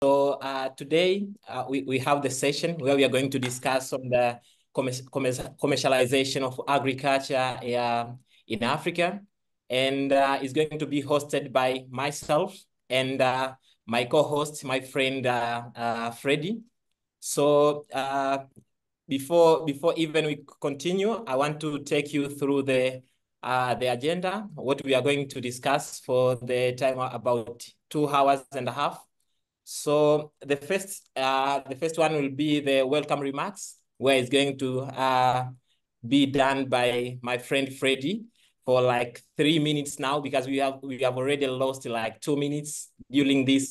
So today we have the session where we are going to discuss on the commercialization of agriculture in Africa. And it's going to be hosted by myself and my co-host, my friend Freddie. So before even we continue, I want to take you through the agenda, what we are going to discuss for the time about 2.5 hours. So the first one will be the welcome remarks, where it's going to be done by my friend Freddie for like 3 minutes now, because we have already lost like 2 minutes during this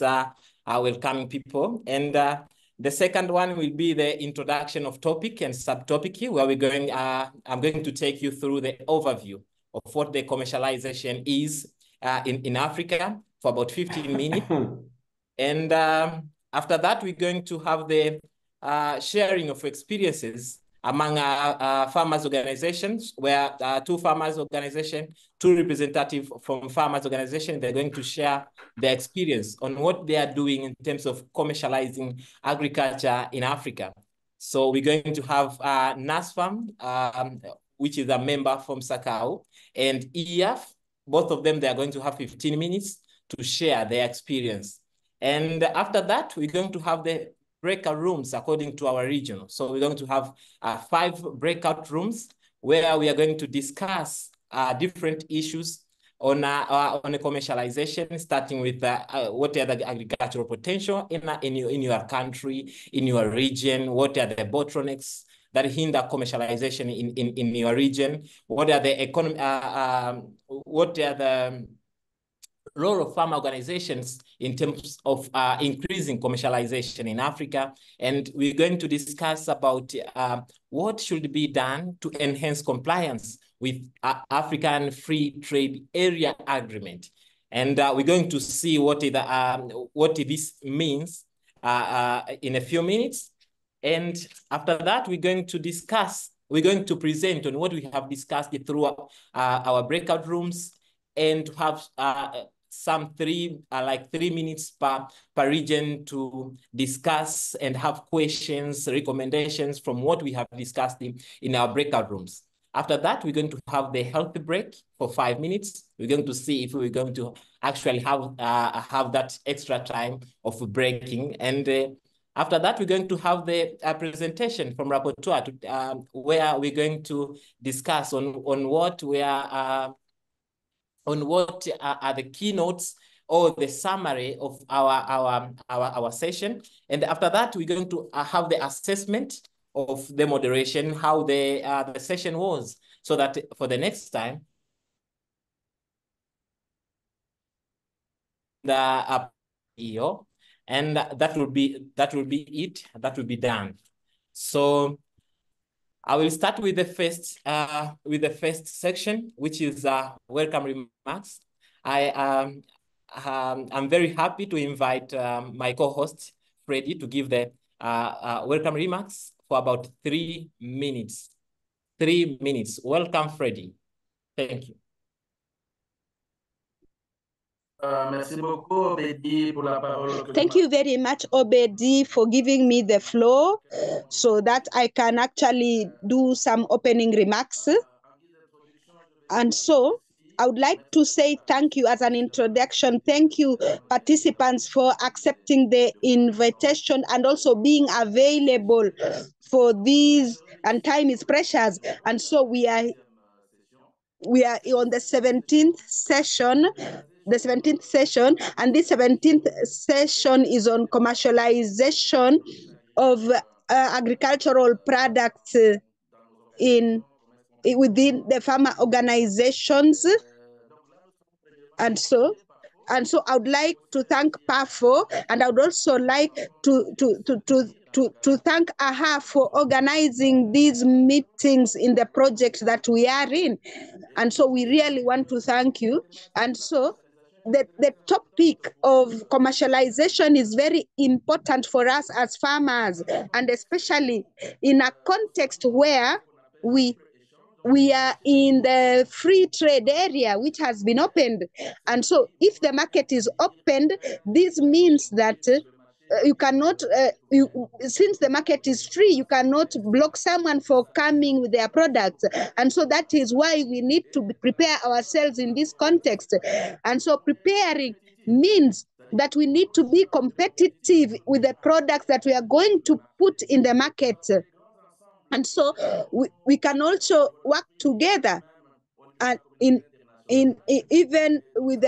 welcoming people. And the second one will be the introduction of topic and subtopic, where we're going. I'm going to take you through the overview of what the commercialization is in Africa for about 15 minutes. And after that, we're going to have the sharing of experiences among farmers organizations, where two farmers organizations, two representatives from farmers organizations, they're going to share their experience on what they are doing in terms of commercializing agriculture in Africa. So we're going to have NASFAM, which is a member from SACAU, and EAF. Both of them, they are going to have 15 minutes to share their experience. And after that, we're going to have the breakout rooms according to our region. So we're going to have 5 breakout rooms where we are going to discuss different issues on a commercialization, starting with what are the agricultural potential in your country, in your region, what are the bottlenecks that hinder commercialization in your region, what are the role of farm organizations in terms of increasing commercialization in Africa. And we're going to discuss about what should be done to enhance compliance with African Free Trade Area Agreement. And we're going to see what this means in a few minutes. And after that, we're going to present on what we have discussed through our breakout rooms, and to have some 3 minutes per region to discuss and have questions, recommendations from what we have discussed in our breakout rooms. After that, we're going to have the healthy break for 5 minutes. We're going to see if we're going to actually have that extra time of breaking. And after that, we're going to have the presentation from Rapporteur, where we're going to discuss on what are the keynotes or the summary of our session. And after that, we're going to have the assessment of the moderation, how the session was, so that for the next time, the EO, and that will be it. That will be done. So I will start with the first section, which is welcome remarks. I'm very happy to invite my co-host Freddie to give the welcome remarks for about 3 minutes. 3 minutes. Welcome, Freddie. Thank you. Thank you very much, Obedi, for giving me the floor so that I can actually do some opening remarks. And so I would like to say thank you as an introduction. Thank you, participants, for accepting the invitation and also being available for these. And time is precious. And so we are on the 17th session. And this 17th session is on commercialization of agricultural products within the farmer organizations. And so I would like to thank PAFO, and I would also like to thank AHA for organizing these meetings in the project that we are in. And so we really want to thank you. And so the topic of commercialization is very important for us as farmers, and especially in a context where we are in the free trade area, which has been opened. And so if the market is opened, this means that you cannot, since the market is free, you cannot block someone for coming with their products. And so that is why we need to prepare ourselves in this context. And so preparing means that we need to be competitive with the products that we are going to put in the market. And so we can also work together and even with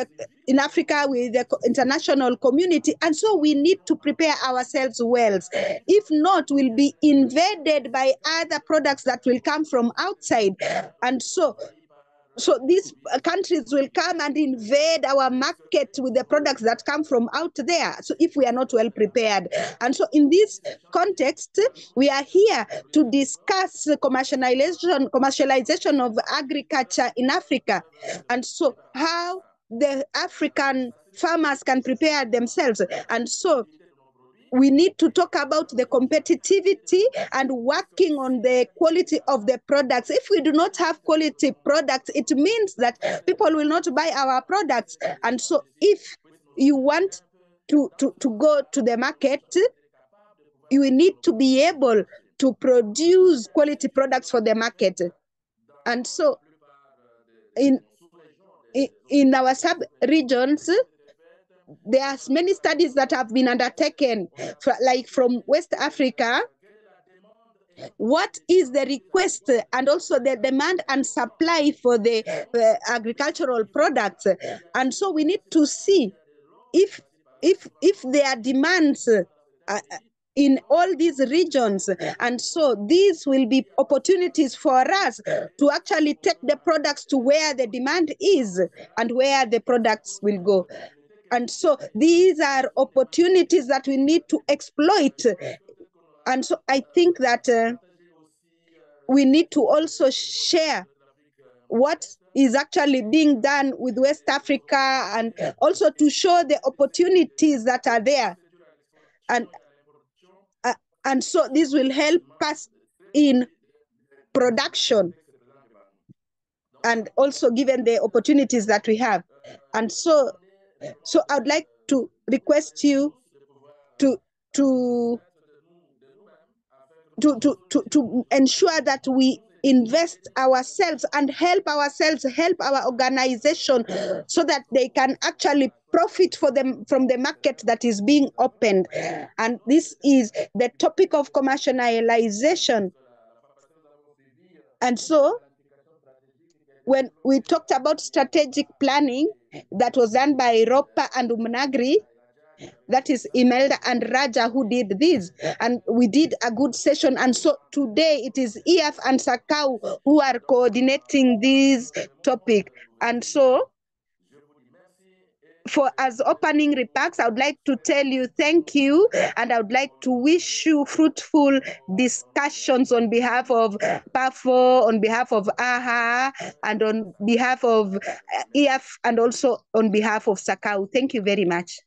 in Africa with the international community. And so we need to prepare ourselves well. If not, we'll be invaded by other products that will come from outside. And so these countries will come and invade our market with the products that come from out there. So if we are not well prepared. And so in this context, we are here to discuss commercialization of agriculture in Africa. And so how the African farmers can prepare themselves. And so we need to talk about the competitivity and working on the quality of the products. If we do not have quality products, it means that people will not buy our products. And so if you want to go to the market, you need to be able to produce quality products for the market. And so in our sub-regions, there are many studies that have been undertaken, like from West Africa. What is the request and also the demand and supply for the agricultural products? And so we need to see if there are demands in all these regions. And so these will be opportunities for us to actually take the products to where the demand is and where the products will go. And so these are opportunities that we need to exploit. And so I think that we need to also share what is actually being done with West Africa and also to show the opportunities that are there. And so this will help us in production and also given the opportunities that we have. And so I'd like to request you to ensure that we invest ourselves and help our organization so that they can actually profit from the market that is being opened. And this is the topic of commercialization. And so when we talked about strategic planning that was done by Ropa and Umnagri, that is Imelda and Raja who did this, and we did a good session. And so today it is EF and SACAU who are coordinating this topic. And so as opening remarks, I would like to tell you thank you, and I would like to wish you fruitful discussions on behalf of PAFO, on behalf of AHA, and on behalf of EF, and also on behalf of SACAU. Thank you very much.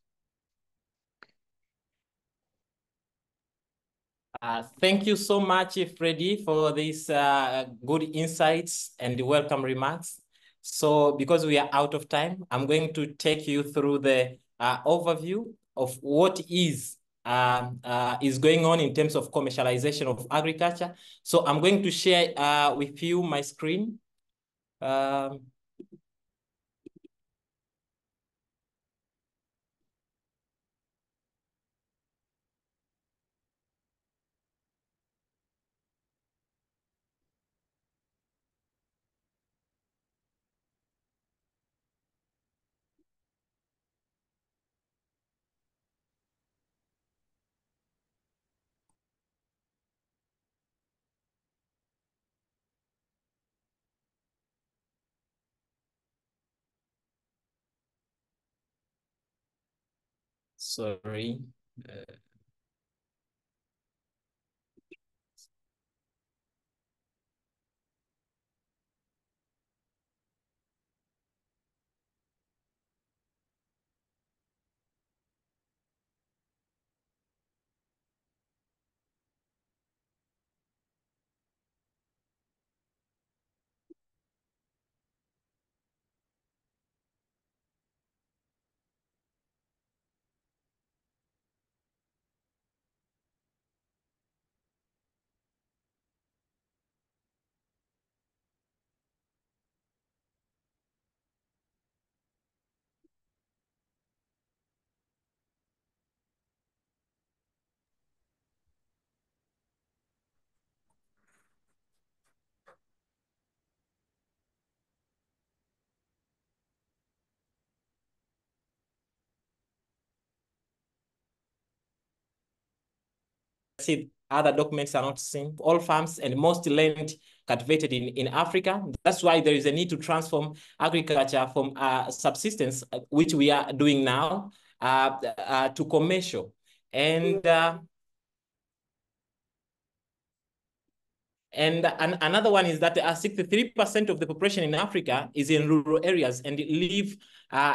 Thank you so much, Freddie, for these good insights and welcome remarks. So because we are out of time, I'm going to take you through the overview of what is going on in terms of commercialization of agriculture. So I'm going to share with you my screen. Sorry. see other documents are not seen. All farms and most land cultivated in Africa. That's why there is a need to transform agriculture from subsistence, which we are doing now, to commercial. And another one is that 63% of the population in Africa is in rural areas and live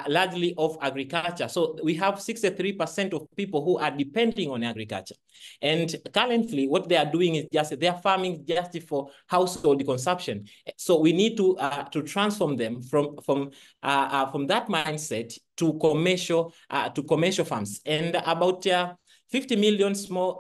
largely off agriculture. So we have 63% of people who are depending on agriculture. And currently what they are doing is just, they are farming just for household consumption. So we need to transform them from that mindset to commercial farms. And about 50 million small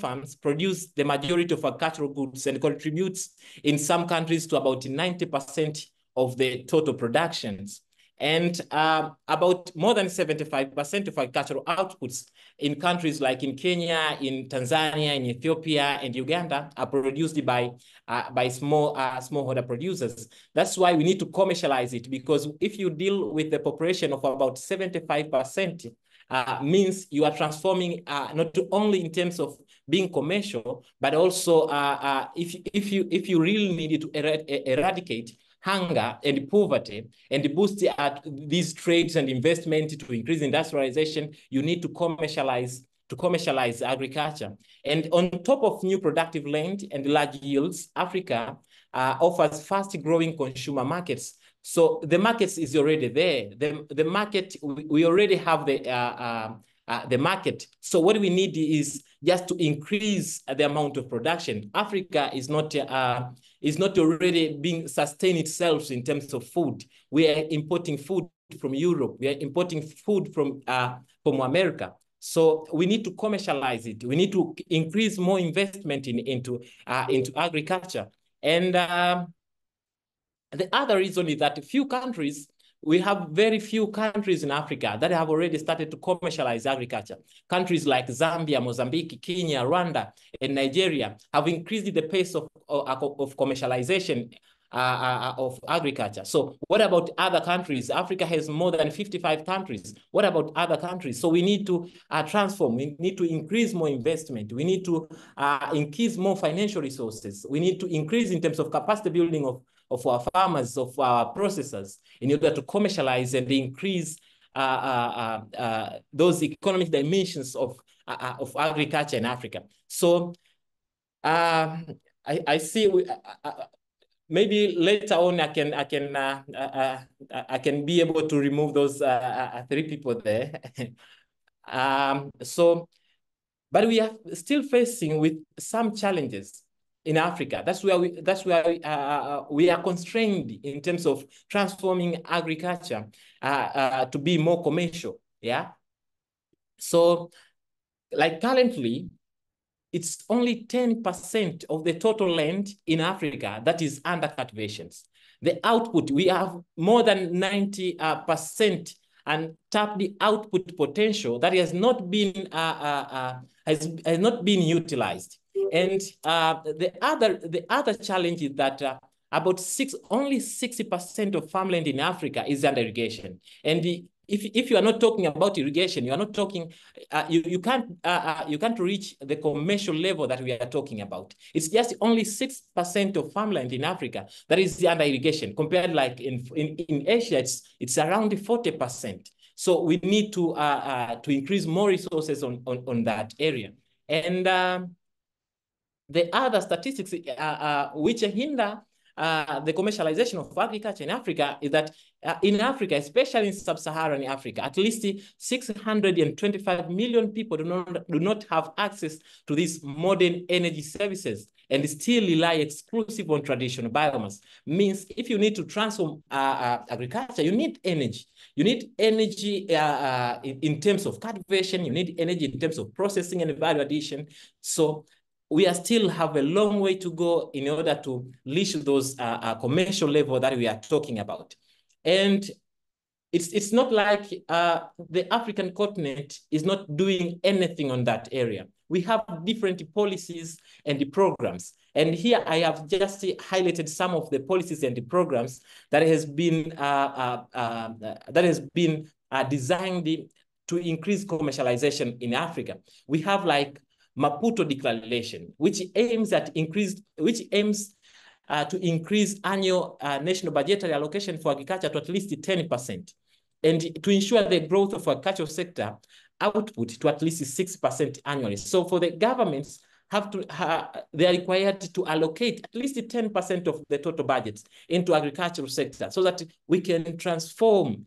farms produce the majority of agricultural goods and contributes in some countries to about 90% of the total productions. And about more than 75% of agricultural outputs in countries like in Kenya, in Tanzania, in Ethiopia, and Uganda are produced by smallholder producers. That's why we need to commercialize it, because if you deal with the population of about 75%, means you are transforming not only in terms of being commercial, but also if you really need to eradicate hunger and poverty and boost these trades and investment to increase industrialization, you need to commercialize agriculture. And on top of new productive land and large yields, Africa offers fast-growing consumer markets. So the market is already there. The market, we already have the market. So what we need is just to increase the amount of production. Africa is not already being sustained itself in terms of food. We are importing food from Europe. We are importing food from America. So we need to commercialize it. We need to increase more investment into agriculture. And the other reason is that we have very few countries in Africa that have already started to commercialize agriculture. Countries like Zambia, Mozambique, Kenya, Rwanda, and Nigeria have increased the pace of commercialization of agriculture. So what about other countries? Africa has more than 55 countries. What about other countries? So we need to transform. We need to increase more investment. We need to increase more financial resources. We need to increase in terms of capacity building of our farmers, of our processors, in order to commercialize and increase those economic dimensions of agriculture in Africa. So I see maybe later on I can be able to remove those 3 people there. But we are still facing with some challenges in Africa. That's where we are constrained in terms of transforming agriculture to be more commercial. Yeah. So, like currently, it's only 10% of the total land in Africa that is under cultivations. The output, we have more than 90% and tap the output potential that has not been utilized. And the other challenge is that only 60% of farmland in Africa is under irrigation. And if you are not talking about irrigation, you are not talking, you can't reach the commercial level that we are talking about. It's just only 6% of farmland in Africa that is under irrigation, compared like in Asia, it's around 40%. So we need to increase more resources on that area. And the other statistics which hinder the commercialization of agriculture in Africa is that in Africa, especially in sub-Saharan Africa, at least 625 million people do not have access to these modern energy services and still rely exclusively on traditional biomass. Means if you need to transform agriculture, you need energy. You need energy in terms of cultivation. You need energy in terms of processing and value addition. So we still have a long way to go in order to reach those commercial level that we are talking about. And it's not like the African continent is not doing anything on that area. We have different policies and the programs. And here I have just highlighted some of the policies and the programs that has been designed to increase commercialization in Africa. We have like Maputo Declaration, which aims to increase annual national budgetary allocation for agriculture to at least 10%, and to ensure the growth of agricultural sector output to at least 6% annually. So for the governments, they are required to allocate at least 10% of the total budget into agricultural sector so that we can transform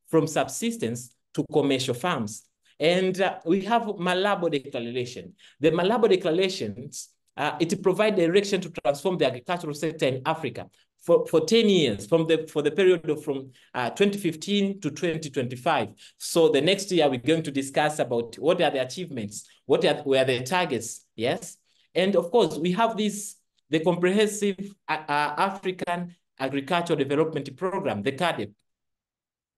from subsistence to commercial farms. And we have Malabo Declaration. The Malabo Declarations, it provides direction to transform the agricultural sector in Africa for 10 years, for the period from 2015 to 2025. So the next year, we're going to discuss about what are the achievements, were the targets, yes? And of course, we have the Comprehensive African Agricultural Development Program, the CADEP.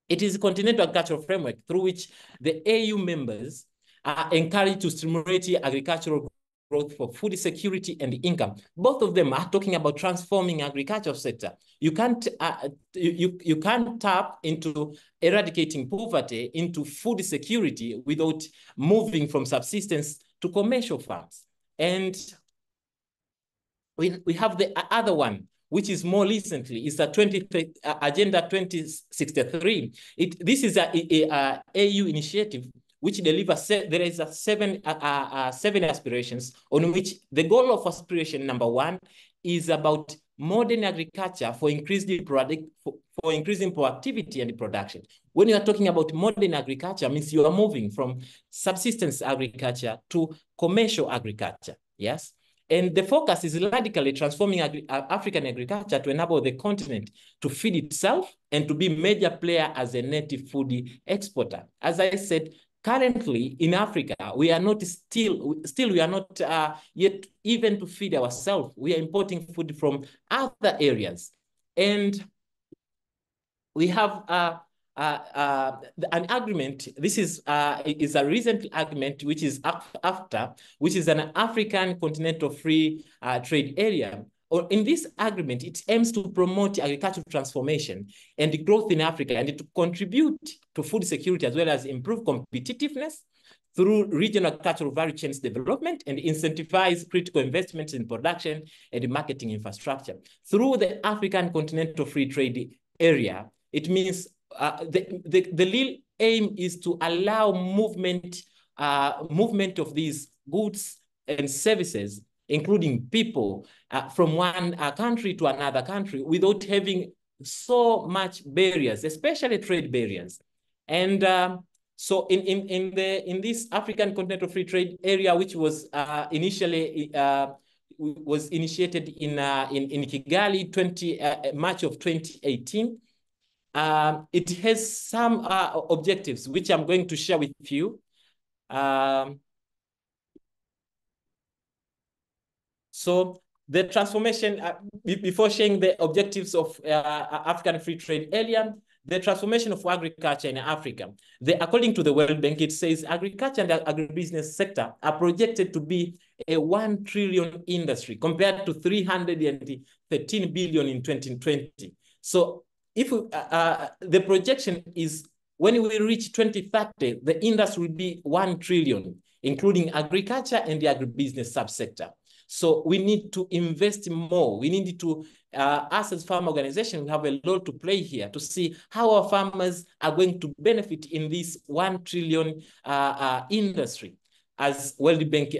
It is a continental agricultural framework through which the AU members are encouraged to stimulate agricultural growth for food security and income. Both of them are talking about transforming agricultural sector. You can't tap into eradicating poverty into food security without moving from subsistence to commercial farms. And we have the other one, which is more recently, is the Agenda 2063. This is a AU initiative which delivers, there is seven aspirations, on which the goal of aspiration number 1 is about modern agriculture for increasing productivity and production. When you are talking about modern agriculture, means you are moving from subsistence agriculture to commercial agriculture, yes? And the focus is radically transforming African agriculture to enable the continent to feed itself and to be a major player as a native food exporter. As I said, currently in Africa, we are not we are not yet even to feed ourselves. We are importing food from other areas. And we have an agreement. This is a recent agreement, which is AfCFTA, which is an African Continental Free Trade Area. In this agreement, it aims to promote agricultural transformation and growth in Africa, and to contribute to food security as well as improve competitiveness through regional agricultural value chains development, and incentivize critical investments in production and marketing infrastructure. Through the African Continental Free Trade Area, it means the real aim is to allow movement of these goods and services, including people, from one country to another country without having so much barriers, especially trade barriers. And so in this African Continental Free Trade Area, which was initially was initiated in Kigali, March of 2018. It has some objectives, which I'm going to share with you. So the transformation, before sharing the objectives of African Free Trade Area, the transformation of agriculture in Africa. According to the World Bank, it says agriculture and the agribusiness sector are projected to be a 1 trillion industry compared to 313 billion in 2020. So if the projection is when we reach 2030, the industry will be 1 trillion, including agriculture and the agribusiness subsector. So we need to invest more. We need to, us as farm organization, we have a role to play here to see how our farmers are going to benefit in this 1 trillion industry, as World Bank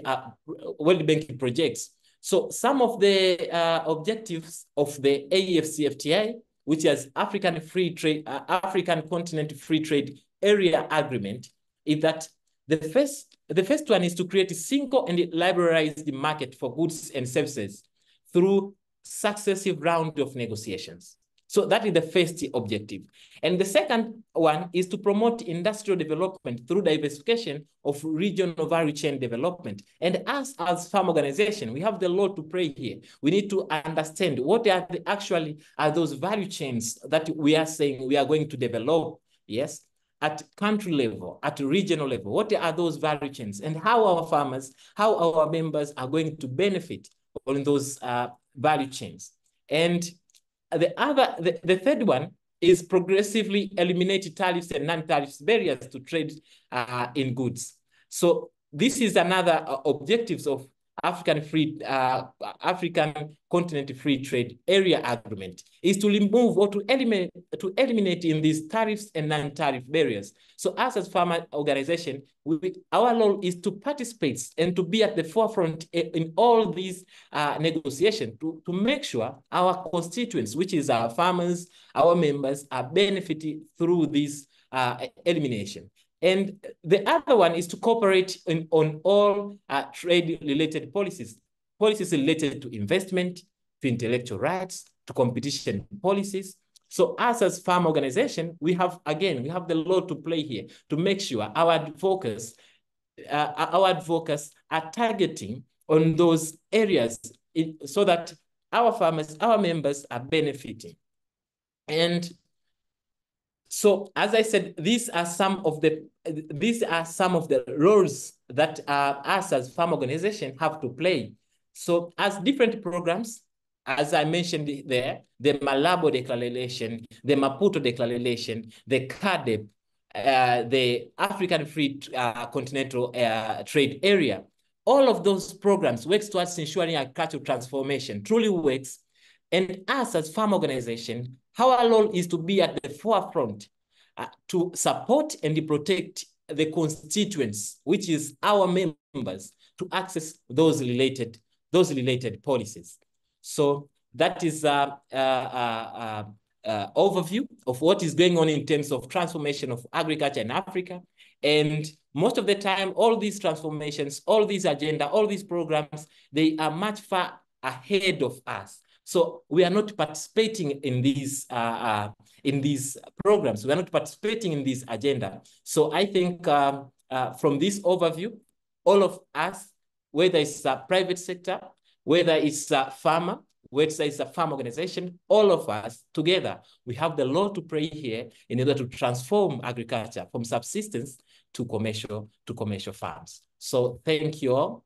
projects. So some of the objectives of the AfCFTA, which is African Continental Free Trade Area Agreement, is that the first one is to create a single and liberalized market for goods and services through successive rounds of negotiations. So that is the first objective. And the second one is to promote industrial development through diversification of regional value chain development. And us as farm organization, we have the role to play here. We need to understand what are those value chains that we are saying we are going to develop, yes, at country level, at regional level. What are those value chains, and how our farmers, how our members are going to benefit on those value chains. And the third one is progressively eliminate tariffs and non-tariffs barriers to trade in goods. So this is another objectives of African continent free trade area agreement, is to remove or to eliminate in these tariffs and non-tariff barriers. So us as farmer organization, our role is to participate and to be at the forefront in all these negotiations to make sure our constituents, which is our farmers, our members, are benefiting through this elimination. And the other one is to cooperate on all trade-related policies related to investment, to intellectual rights, to competition policies. So us as farm organization, we have the role to play here to make sure our advocates are targeting on those areas so that our farmers, our members are benefiting. And so, as I said, these are some of the roles that us as farm organization have to play. So, as different programs, as I mentioned there, the Malabo Declaration, the Maputo Declaration, the CADEP, the African Free Continental Trade Area, all of those programs works towards ensuring agricultural transformation, truly works. And us as farm organization, our role is to be at the forefront to support and protect the constituents, which is our members, to access those related policies. So that is overview of what is going on in terms of transformation of agriculture in Africa. And most of the time, all these transformations, all these agenda, all these programs, they are much far ahead of us. So we are not participating in these programs. We are not participating in this agenda. So I think from this overview, all of us, whether it's a private sector, whether it's a farmer, whether it's a farm organization, all of us together, we have the role to play here in order to transform agriculture from subsistence to commercial farms. So thank you all.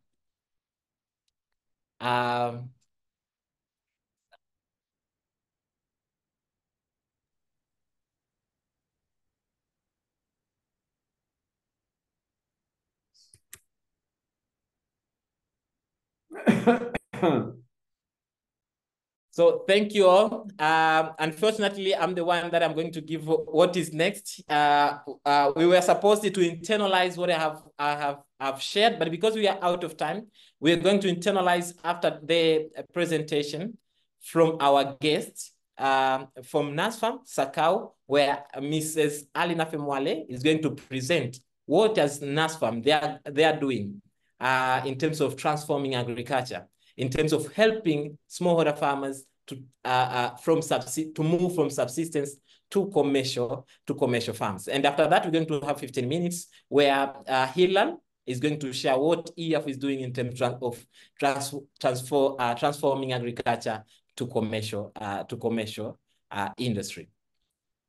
So thank you all. Unfortunately, I'm the one that I'm going to give what is next. We were supposed to internalize what I've shared, but because we are out of time, we are going to internalize after the presentation from our guests from NASFAM, SACAU, where Mrs. NASFAM Mwale is going to present what as NASFAM they are doing in terms of transforming agriculture, in terms of helping smallholder farmers to move from subsistence to commercial farms. And after that, we're going to have 15 minutes where Hilal is going to share what EF is doing in terms of transforming agriculture to commercial industry.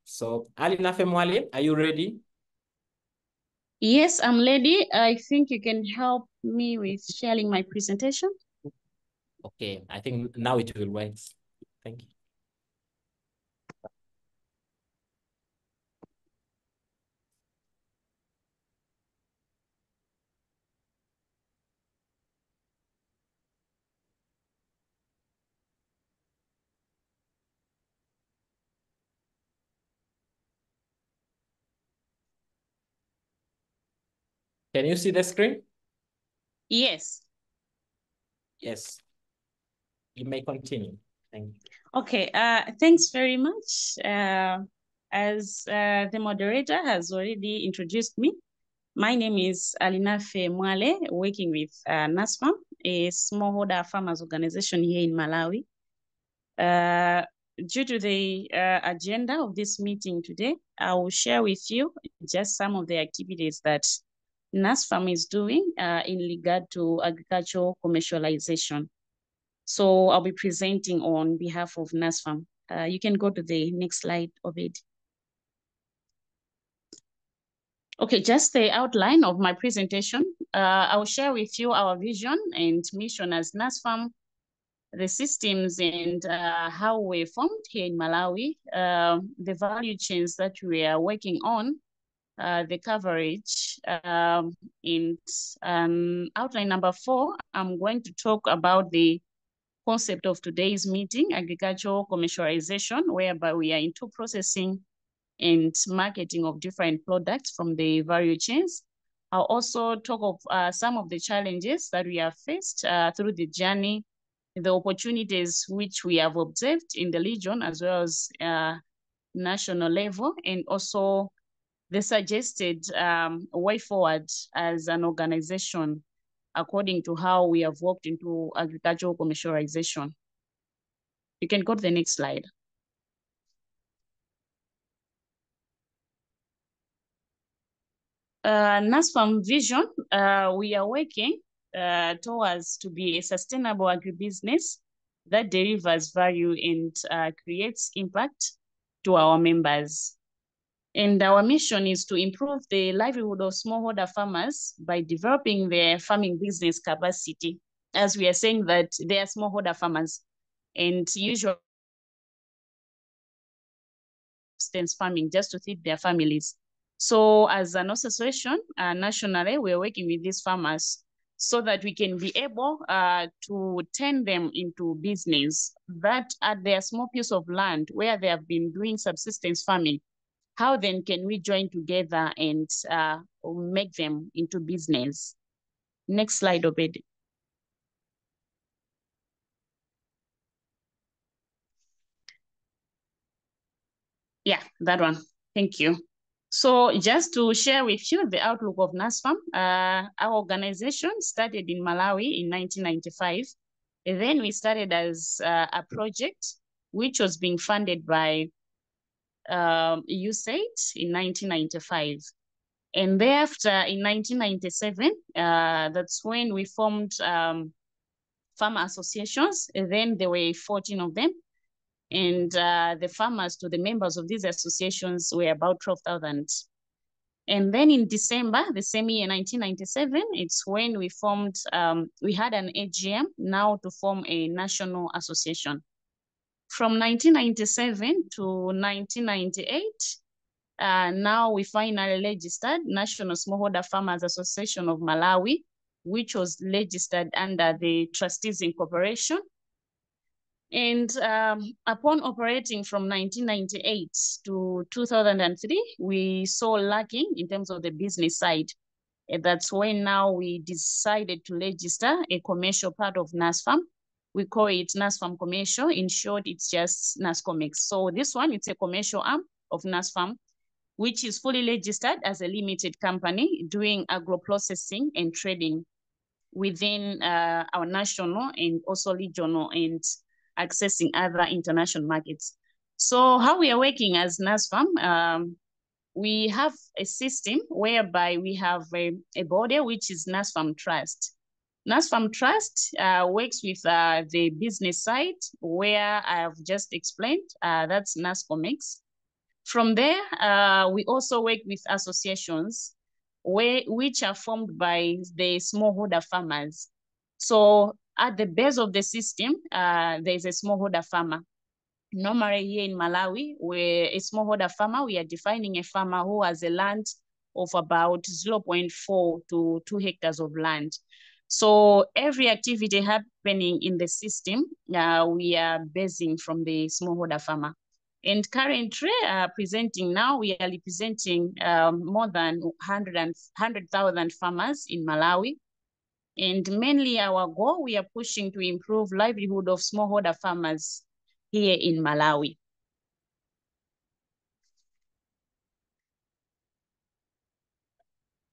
So, NASFAM Mwale, are you ready? Yes, I'm ready. I think you can help me with sharing my presentation. Okay, I think now it will work. Thank you. Can you see the screen? Yes. Yes. You may continue. Thank you. Okay, thanks very much. As the moderator has already introduced me, my name is NASFAM Mwale, working with NASFAM, a smallholder farmers organization here in Malawi. Due to the agenda of this meeting today, I will share with you just some of the activities that NASFAM is doing in regard to agricultural commercialization. So I'll be presenting on behalf of NASFAM. You can go to the next slide of it. Okay, just the outline of my presentation. I will share with you our vision and mission as NASFAM, the systems and how we're formed here in Malawi, the value chains that we are working on, the coverage. In outline number 4, I'm going to talk about the concept of today's meeting, agricultural commercialization, whereby we are into processing and marketing of different products from the value chains. I'll also talk of some of the challenges that we have faced through the journey, the opportunities which we have observed in the region as well as national level, and also the suggested way forward as an organization according to how we have walked into agricultural commercialization. You can go to the next slide. NASFAM vision, we are working towards to be a sustainable agribusiness that delivers value and creates impact to our members. And our mission is to improve the livelihood of smallholder farmers by developing their farming business capacity. As we are saying that they are smallholder farmers and usually farming just to feed their families. So as an association, nationally, we're working with these farmers so that we can be able to turn them into business that at their small piece of land where they have been doing subsistence farming, how then can we join together and make them into business? Next slide, Obed. Yeah, that one. Thank you. So just to share with you the outlook of NASFAM, our organization started in Malawi in 1995. And then we started as a project which was being funded by USAID in 1995. And thereafter, in 1997, that's when we formed farmer associations. And then there were 14 of them. And the farmers to the members of these associations were about 12,000. And then in December, the same year, 1997, it's when we formed, we had an AGM now to form a national association. From 1997 to 1998, now we finally registered National Smallholder Farmers Association of Malawi, which was registered under the Trustees Incorporation. And upon operating from 1998 to 2003, we saw lacking in terms of the business side. And that's when now we decided to register a commercial part of NASFAM. We call it NASFAM Commercial. In short, it's just NASCOMEX. So this one, it's a commercial arm of NASFAM, which is fully registered as a limited company doing agro-processing and trading within our national and also regional and accessing other international markets. So how we are working as NASFAM, we have a system whereby we have a body which is NASFAM Trust. NASFAM Trust works with the business side where I have just explained, that's NASCOMEX. From there, we also work with associations which are formed by the smallholder farmers. So at the base of the system, there's a smallholder farmer. Normally here in Malawi, we're a smallholder farmer. We are defining a farmer who has a land of about 0.4 to 2 hectares of land. So every activity happening in the system, we are basing from the smallholder farmer. And currently, presenting now, we are representing more than 100,000 farmers in Malawi. And mainly our goal, we are pushing to improve livelihood of smallholder farmers here in Malawi.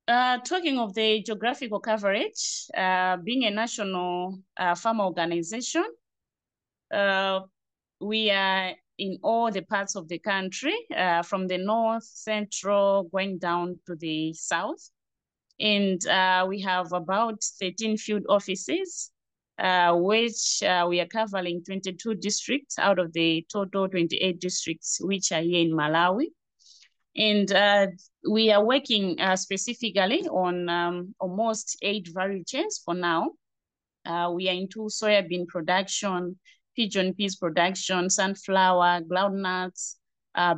Talking of the geographical coverage, being a national farmer organization, we are in all the parts of the country, from the north, central, going down to the south. And we have about 13 field offices, which we are covering 22 districts out of the total 28 districts, which are here in Malawi. And we are working specifically on almost 8 value chains for now. We are into soybean production, pigeon peas production, sunflower, groundnuts,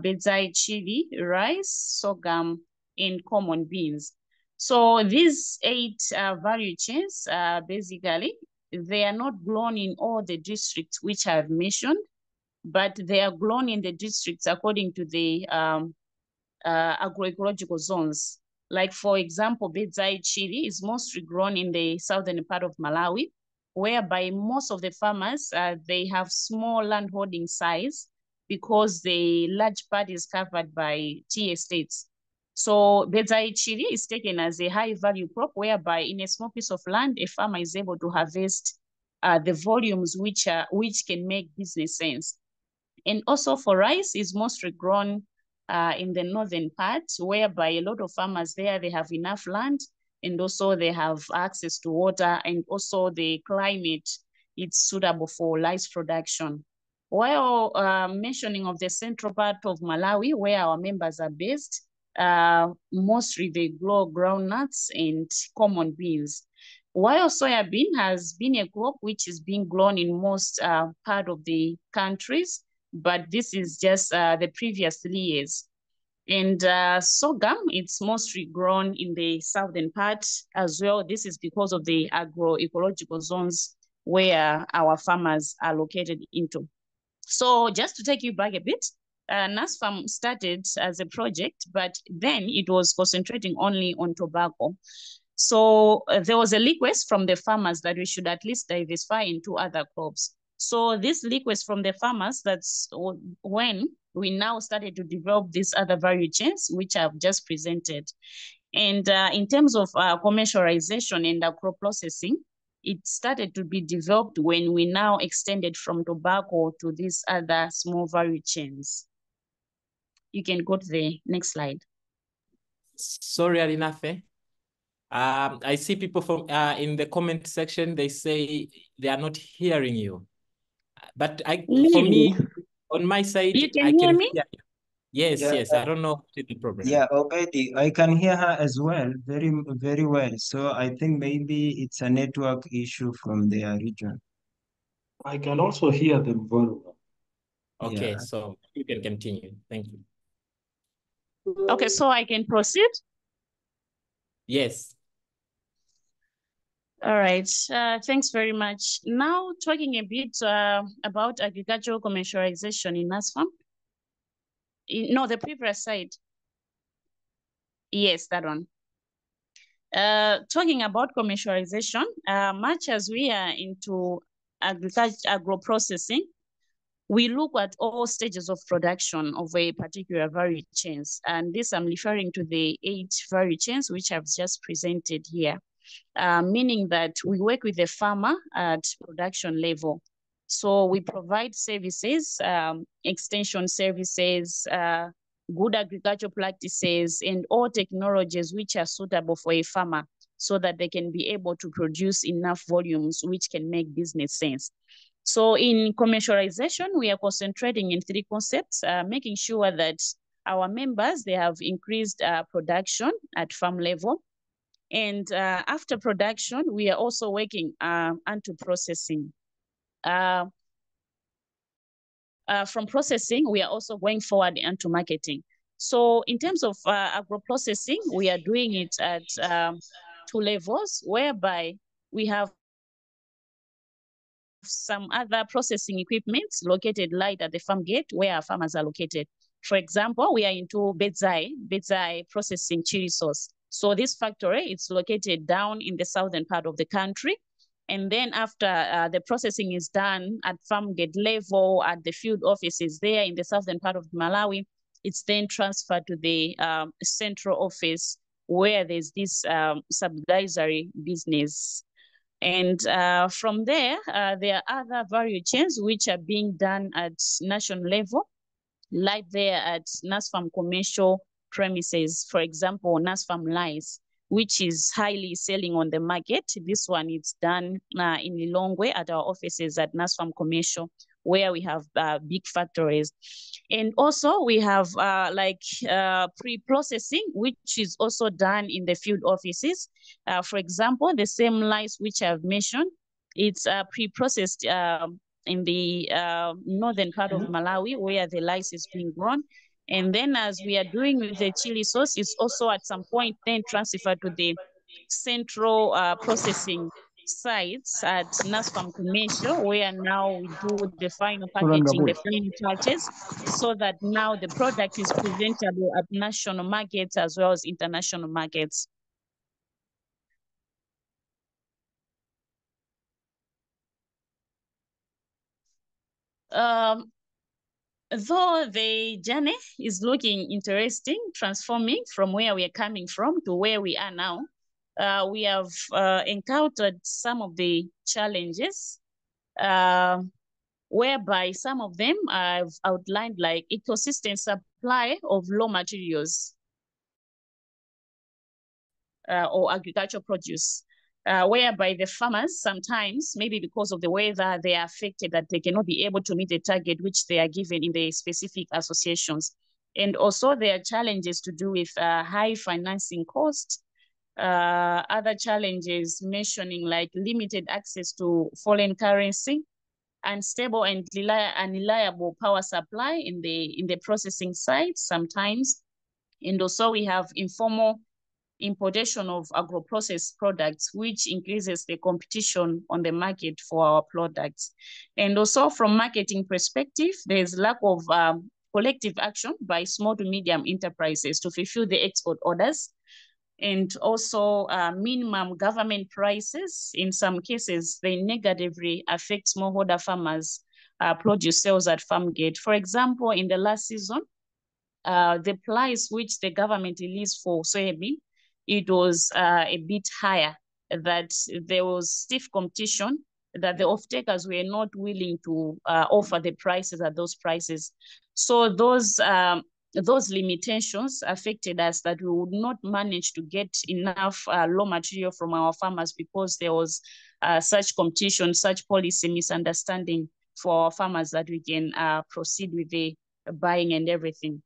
bird's eye chili, rice, sorghum, and common beans. So these 8 value chains, basically, they are not grown in all the districts which I've mentioned, but they are grown in the districts according to the agroecological zones. Like, for example, Bedzai chili is mostly grown in the southern part of Malawi, whereby most of the farmers, they have small landholding size because the large part is covered by tea estates. So Bedzai chili is taken as a high value crop, whereby in a small piece of land, a farmer is able to harvest the volumes which can make business sense. And also for rice is mostly grown in the northern part, whereby a lot of farmers there, they have enough land, and also they have access to water, and also the climate, it's suitable for rice production. While mentioning of the central part of Malawi, where our members are based, mostly they grow groundnuts and common beans. While soybean has been a crop which is being grown in most part of the countries, but this is just the previous 3 years. And sorghum, it's mostly grown in the southern part as well. This is because of the agroecological zones where our farmers are located into. So just to take you back a bit, NASFAM started as a project, but then it was concentrating only on tobacco. So there was a request from the farmers that we should at least diversify into other crops. So this request from the farmers, that's when we now started to develop these other value chains, which I've just presented. And in terms of commercialization and crop processing, it started to be developed when we now extended from tobacco to these other small value chains. You can go to the next slide. Sorry, Alinafe. I see people from in the comment section, they say they are not hearing you. But for me, on my side, you can hear me? Hear you. Yes, Yeah, yes. I don't know what is the problem. Yeah, already I can hear her as well, very, very well. So I think maybe it's a network issue from their region. I can also hear them very well. Okay, Yeah. so you can continue. Thank you. Okay, so I can proceed? Yes. All right, thanks very much. Now talking a bit about agricultural commercialization in NASFAM. No, the previous slide. Yes, that one. Talking about commercialization, much as we are into agro-processing, we look at all stages of production of a particular value chains. And this I'm referring to the 8 value chains, which I've just presented here. Meaning that we work with the farmer at production level. So we provide services, extension services, good agricultural practices, and all technologies which are suitable for a farmer so that they can be able to produce enough volumes which can make business sense. So in commercialization, we are concentrating in 3 concepts, making sure that our members, they have increased production at farm level. And after production, we are also working onto processing. From processing, we are also going forward into marketing. So in terms of agro-processing, we are doing it at 2 levels, whereby we have some other processing equipment located right at the farm gate where our farmers are located. For example, we are into Bedzai processing chili sauce. So this factory, it's located down in the southern part of the country. And then after the processing is done at farm gate level, at the field offices there in the southern part of Malawi, it's then transferred to the central office where there's this subsidiary business. And from there, there are other value chains which are being done at national level, like there at NASFAM commercial premises. For example, NASFAM Lice, which is highly selling on the market. This one is done in Lilongwe at our offices at NASFAM commercial, where we have big factories. And also we have pre-processing, which is also done in the field offices. For example, the same lice which I've mentioned, it's pre-processed in the northern part of Malawi, where the lice is being grown. And then as we are doing with the chili sauce, it's also at some point then transferred to the central processing sites at NASFAM Commercial, where now we do the final packaging, the final touches, so that now the product is presentable at national markets as well as international markets. Though the journey is looking interesting, transforming from where we are coming from to where we are now, we have encountered some of the challenges, whereby some of them I've outlined, like ecosystem supply of raw materials or agricultural produce. Whereby the farmers sometimes, maybe because of the weather, they are affected that they cannot be able to meet the target which they are given in the specific associations. And also there are challenges to do with high financing costs, other challenges mentioning like limited access to foreign currency, unstable and unreliable power supply in the processing sites sometimes. And also we have informal importation of agro-processed products, which increases the competition on the market for our products. And also from marketing perspective, there's lack of collective action by small to medium enterprises to fulfill the export orders. And also minimum government prices, in some cases, they negatively affect smallholder farmers' produce sales at farm gate. For example, in the last season, the price which the government released for soybean, it was a bit higher, that there was stiff competition, that the off-takers were not willing to offer the prices at those prices. So those limitations affected us, that we would not manage to get enough raw material from our farmers because there was such competition, such policy misunderstanding for our farmers, that we can proceed with the buying and everything.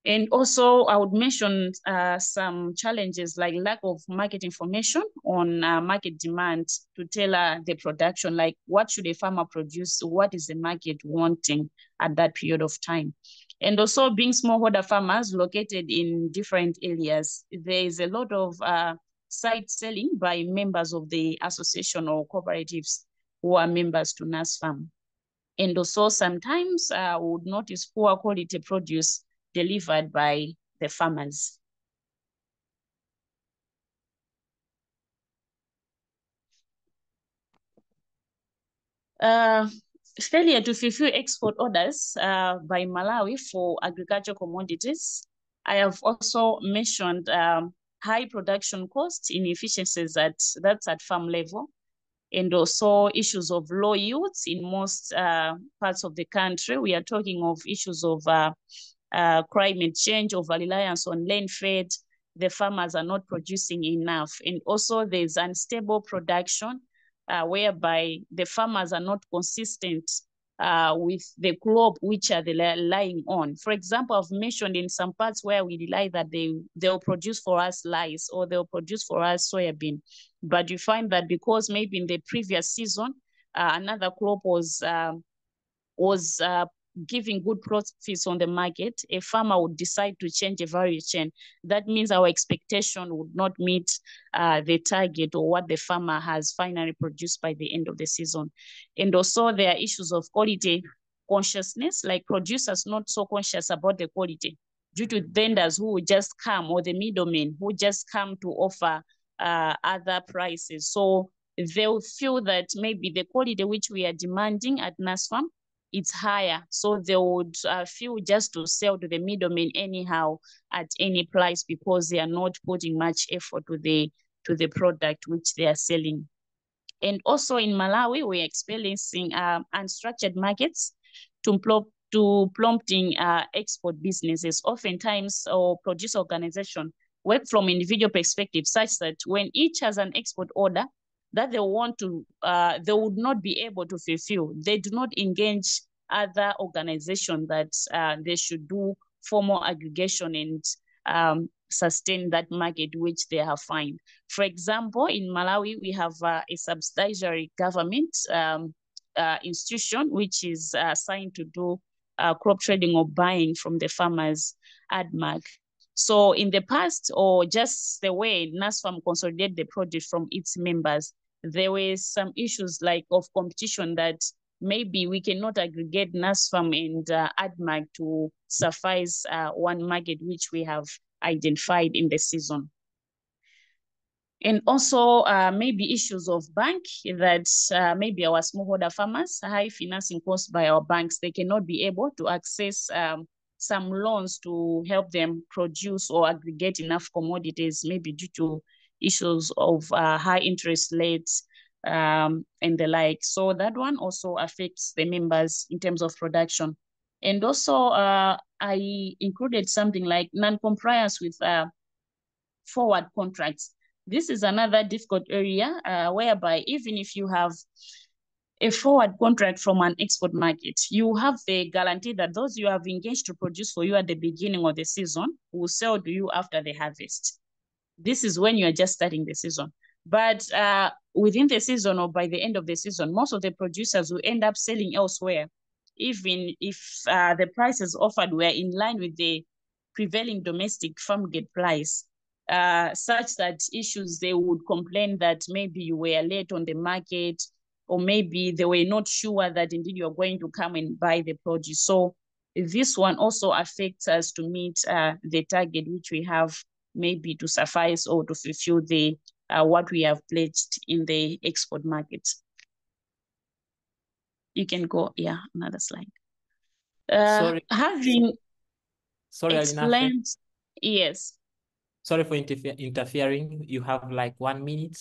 And also I would mention some challenges like lack of market information on market demand to tailor the production, like what should a farmer produce, what is the market wanting at that period of time. And also being smallholder farmers located in different areas, there is a lot of side selling by members of the association or cooperatives who are members to NASFAM. And also sometimes we would notice poor quality produce delivered by the farmers. Failure to fulfill export orders by Malawi for agricultural commodities. I have also mentioned high production costs, inefficiencies that's at farm level, and also issues of low yields in most parts of the country. We are talking of issues of climate change, over reliance on land fed. The farmers are not producing enough. And also there's unstable production whereby the farmers are not consistent with the crop which are they relying on. For example, I've mentioned in some parts where we rely that they'll produce for us rice or they'll produce for us soybean. But you find that because maybe in the previous season, another crop was giving good profits on the market, a farmer would decide to change a value chain. That means our expectation would not meet the target or what the farmer has finally produced by the end of the season. And also there are issues of quality consciousness, like producers not so conscious about the quality due to vendors who will just come, or the middlemen who just come to offer other prices. So they'll feel that maybe the quality which we are demanding at NASFAM, it's higher. So they would feel just to sell to the middlemen anyhow at any price, because they are not putting much effort to the product which they are selling. And also in Malawi, we're experiencing unstructured markets to prompting export businesses. Oftentimes, or producer organization work from individual perspective, such that when each has an export order that they want to, they would not be able to fulfill. They do not engage other organizations that they should do formal aggregation and sustain that market which they have found. For example, in Malawi, we have a subsidiary government institution which is assigned to do crop trading or buying from the farmers ADMAG. So in the past, or just the way NASFAM consolidated the produce from its members, there were some issues like of competition that maybe we cannot aggregate NASFAM and ADMAG to suffice one market which we have identified in the season. And also maybe issues of bank that maybe our smallholder farmers, high financing costs by our banks, they cannot be able to access some loans to help them produce or aggregate enough commodities, maybe due to issues of high interest rates and the like. So that one also affects the members in terms of production. And also I included something like non-compliance with forward contracts. This is another difficult area whereby even if you have a forward contract from an export market, you have the guarantee that those you have engaged to produce for you at the beginning of the season will sell to you after the harvest. This is when you are just starting the season. But within the season or by the end of the season, most of the producers will end up selling elsewhere, even if the prices offered were in line with the prevailing domestic farm gate price. Such that issues, they would complain that maybe you were late on the market, or maybe they were not sure that indeed you're going to come and buy the produce. So this one also affects us to meet the target which we have maybe to suffice or to fulfill the what we have pledged in the export market. You can go, yeah, another slide. Having explained, yes. Sorry for interfering. You have like 1 minute.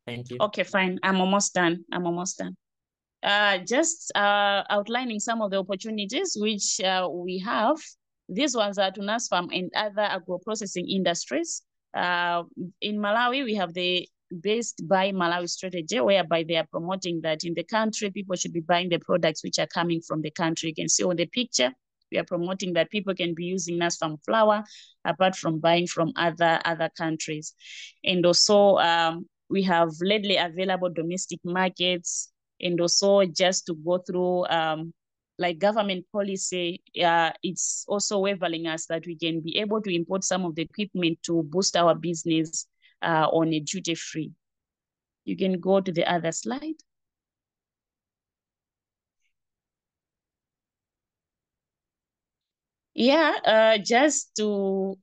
Thank you. Okay, fine. I'm almost done. Just outlining some of the opportunities which we have. These ones are to NASFAM and other agro-processing industries. In Malawi, we have the Based by Malawi strategy, whereby they are promoting that in the country, people should be buying the products which are coming from the country. You can see on the picture, we are promoting that people can be using NASFAM flour apart from buying from other countries. And also, we have readily available domestic markets. And also, just to go through like government policy, it's also wavering us that we can be able to import some of the equipment to boost our business on a duty-free. You can go to the other slide. Yeah, just to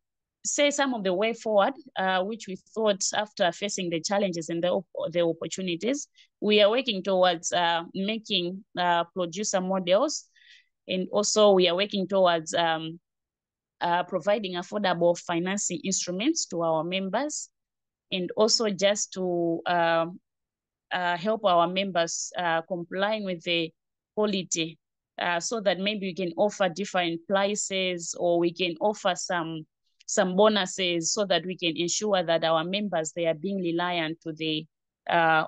say some of the way forward, which we thought after facing the challenges and the opportunities, we are working towards making producer models. And also we are working towards providing affordable financing instruments to our members. And also just to help our members complying with the quality so that maybe we can offer different prices, or we can offer some bonuses so that we can ensure that our members, they are being reliant to the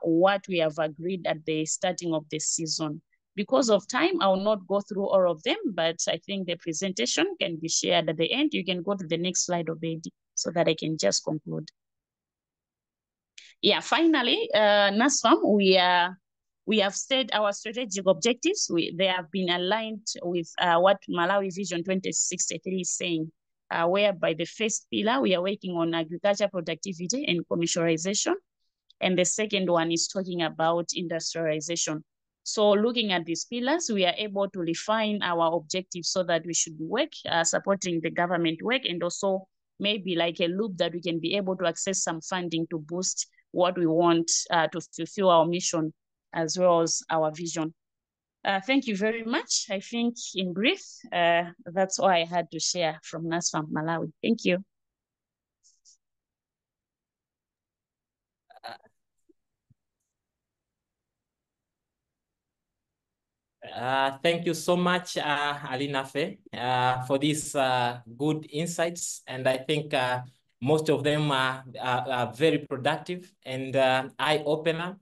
what we have agreed at the starting of the season. Because of time, I will not go through all of them, but I think the presentation can be shared at the end. You can go to the next slide already so that I can just conclude. Yeah, finally, NASFAM, we have set our strategic objectives. They have been aligned with what Malawi Vision 2063 is saying, whereby the first pillar, we are working on agriculture productivity and commercialization. And the second one is talking about industrialization. So looking at these pillars, we are able to refine our objectives so that we should work supporting the government work, and also maybe like a loop that we can be able to access some funding to boost what we want to fulfill our mission as well as our vision. Thank you very much. I think in brief, that's all I had to share from NASFAM Malawi. Thank you. Thank you so much, Alinafe, for these good insights. And I think most of them are very productive and eye-opener.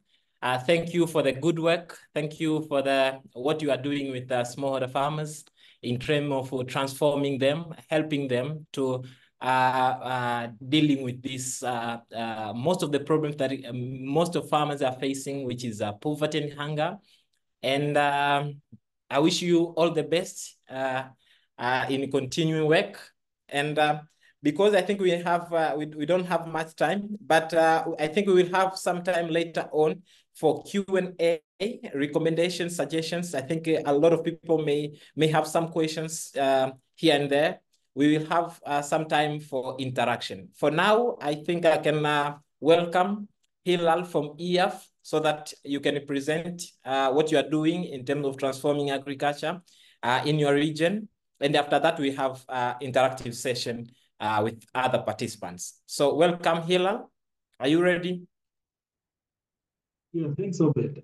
Thank you for the good work. Thank you for what you are doing with smallholder farmers in terms of transforming them, helping them to dealing with this, most of the problems that most of farmers are facing, which is poverty and hunger. And I wish you all the best in continuing work. And because I think we have we don't have much time, but I think we will have some time later on for Q&A, recommendations, suggestions. I think a lot of people may have some questions here and there. We will have some time for interaction. For now, I think I can welcome Hilal from EAF so that you can present what you are doing in terms of transforming agriculture in your region. And after that, we have interactive session with other participants. So welcome, Hilal. Are you ready? Yeah, thanks, Obed.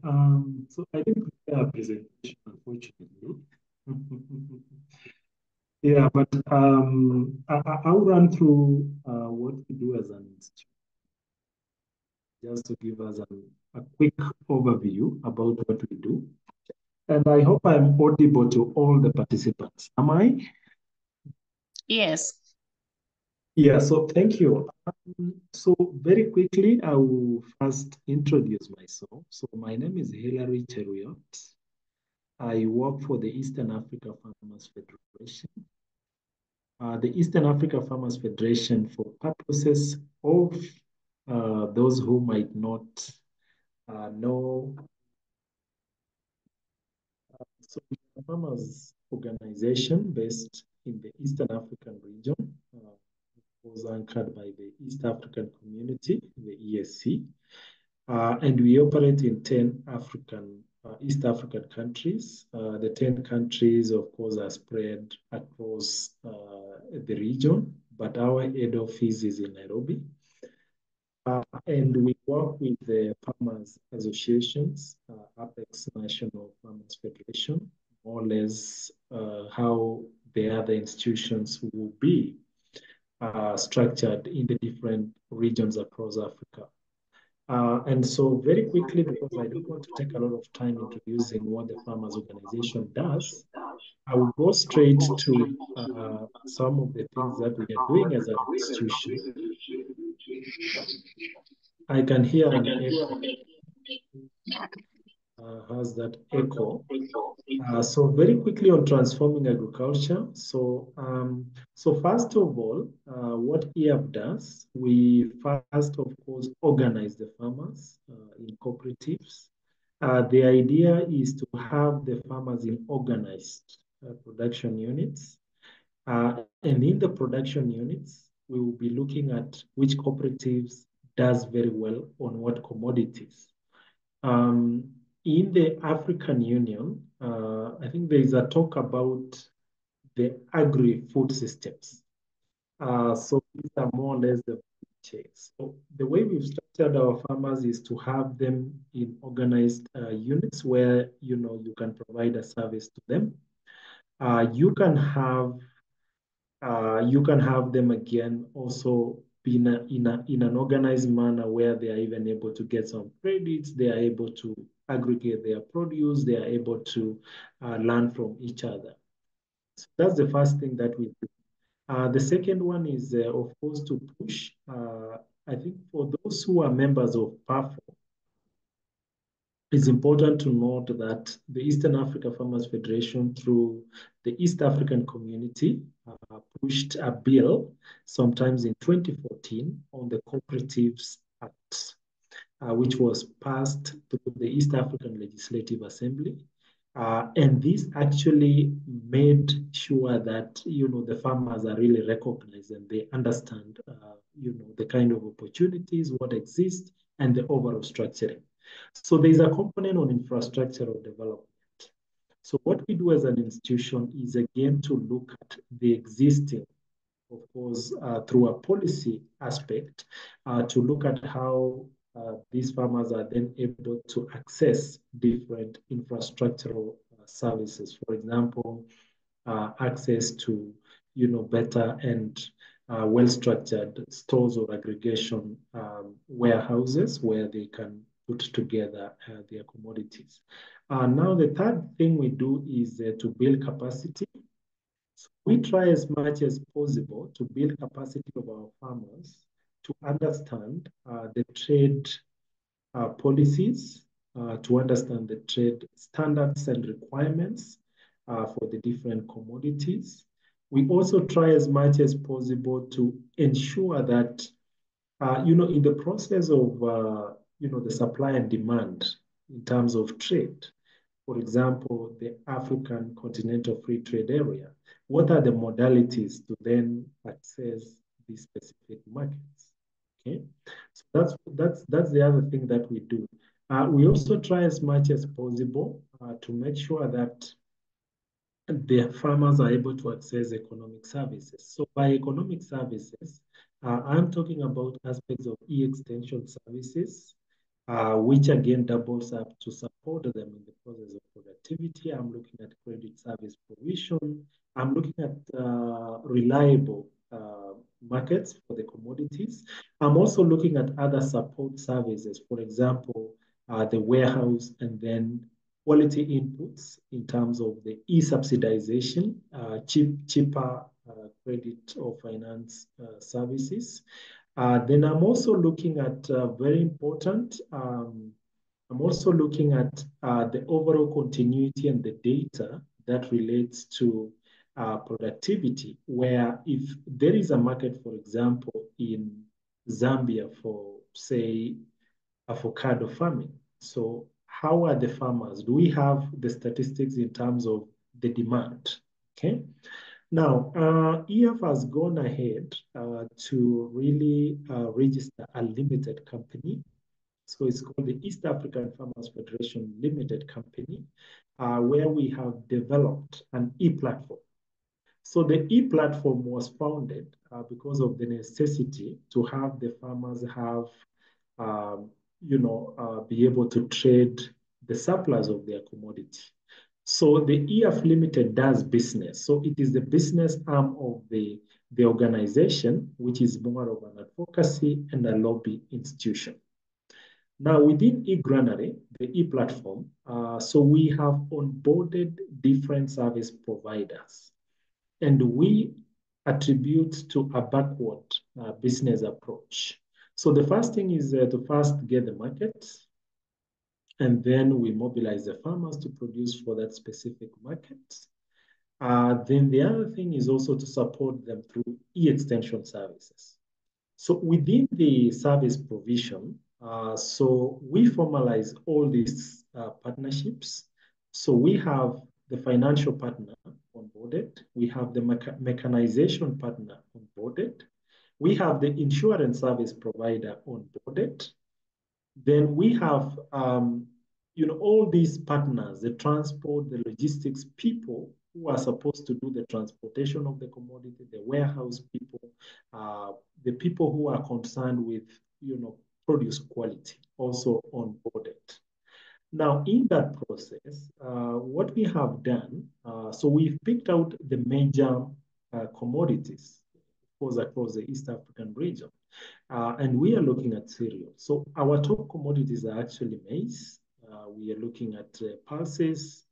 So I didn't prepare a presentation, unfortunately. Yeah, but I'll run through what we do as an institute, just to give us a quick overview about what we do. And I hope I'm audible to all the participants. Am I? Yes. Yeah, so thank you. So very quickly, I will first introduce myself. So my name is Hilary Cheruiyot. I work for the Eastern Africa Farmers Federation. The Eastern Africa Farmers Federation, for purposes of those who might not know, so the farmers organization based in the Eastern African region was anchored by the East African Community, the ESC, and we operate in 10 East African countries. The 10 countries, of course, are spread across the region, but our head office is in Nairobi. And we work with the farmers associations, Apex National Farmers Federation, more or less how the other institutions will be structured in the different regions across Africa. And so very quickly, because I don't want to take a lot of time introducing what the Farmers Organization does, I will go straight to some of the things that we are doing as an institution. I can hear an echo. Has that echo? So very quickly on transforming agriculture. So first of all, what EAF does, we first, of course, organize the farmers in cooperatives. The idea is to have the farmers in organized production units. And in the production units, we will be looking at which cooperatives does very well on what commodities. In the African Union, I think there is a talk about the agri-food systems. So these are more or less the chains. So the way we've structured our farmers is to have them in organized units where you can provide a service to them. You can have them again also be in an organized manner where they are even able to get some credits, they are able to aggregate their produce, they are able to learn from each other. So that's the first thing that we do. The second one is, of course, to push. I think for those who are members of PAFO, it's important to note that the Eastern Africa Farmers Federation, through the East African Community, pushed a bill sometimes in 2014 on the Cooperatives Act, which was passed through the East African Legislative Assembly. And this actually made sure that the farmers are really recognized and they understand the kind of opportunities, what exists, and the overall structuring. So there's a component on infrastructural development. So what we do as an institution is again to look at the existing, of course, through a policy aspect, to look at how these farmers are then able to access different infrastructural services. For example, access to better and well-structured stores or aggregation warehouses where they can put together their commodities. Now, the third thing we do is to build capacity. So we try as much as possible to build capacity of our farmers to understand the trade policies, to understand the trade standards and requirements, for the different commodities. We also try as much as possible to ensure that, in the process of, the supply and demand in terms of trade, for example, the African Continental Free Trade Area, what are the modalities to then access these specific markets? Okay, so that's the other thing that we do. We also try as much as possible to make sure that the farmers are able to access economic services. So by economic services, I'm talking about aspects of e-extension services, which again doubles up to support them in the process of productivity. I'm looking at credit service provision. I'm looking at reliable markets for the commodities. I'm also looking at other support services, for example, the warehouse, and then quality inputs in terms of the e-subsidization, cheaper credit or finance services. Then I'm also looking at very important, I'm also looking at the overall continuity and the data that relates to productivity, where if there is a market, for example, in Zambia for, say, avocado farming. So how are the farmers? Do we have the statistics in terms of the demand? Okay. Now, EF has gone ahead to really register a limited company. So it's called the East African Farmers Federation Limited Company, where we have developed an e-platform. So the e-platform was founded because of the necessity to have the farmers have be able to trade the surplus of their commodity. So the EF Limited does business. So it is the business arm of the organization, which is more of an advocacy and a lobby institution. Now within eGranary, the e-platform, so we have onboarded different service providers, and we attribute to a backward business approach. So the first thing is to first get the market, and then we mobilize the farmers to produce for that specific market. Then the other thing is also to support them through e-extension services. So within the service provision, so we formalize all these partnerships. So we have the financial partner onboarded, we have the mechanization partner onboarded, we have the insurance service provider onboarded. Then we have, all these partners, the transport, the logistics people who are supposed to do the transportation of the commodity, the warehouse people, the people who are concerned with, produce quality, also onboarded. Now, in that process, what we have done, so we've picked out the major commodities, across the East African region. And we are looking at cereal. So our top commodities are actually maize. We are looking at pulses.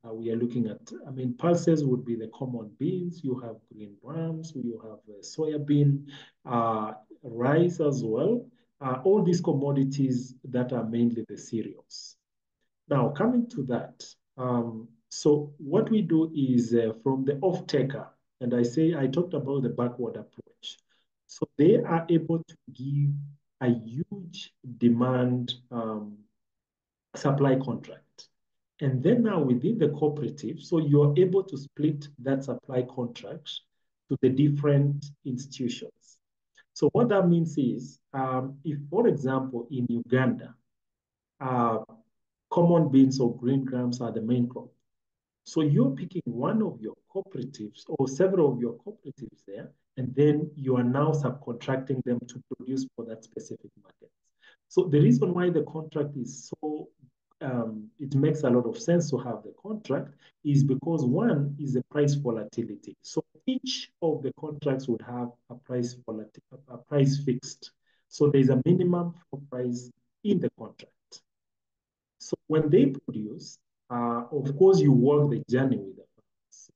We are looking at, pulses would be the common beans. You have green grams, you have soybean, rice as well. All these commodities that are mainly the cereals. Now, coming to that, so what we do is from the off-taker, and I talked about the backward approach. So they are able to give a huge demand supply contract. And then now within the cooperative, so you're able to split that supply contract to the different institutions. So what that means is, if, for example, in Uganda, common beans or green grams are the main crop. So you're picking one of your cooperatives or several of your cooperatives there, and then you are now subcontracting them to produce for that specific market. So the reason why the contract is so, it makes a lot of sense to have the contract is because one is the price volatility. So each of the contracts would have a price fixed. So there's a minimum for price in the contract. So when they produce, of course, you walk the journey with the farmers.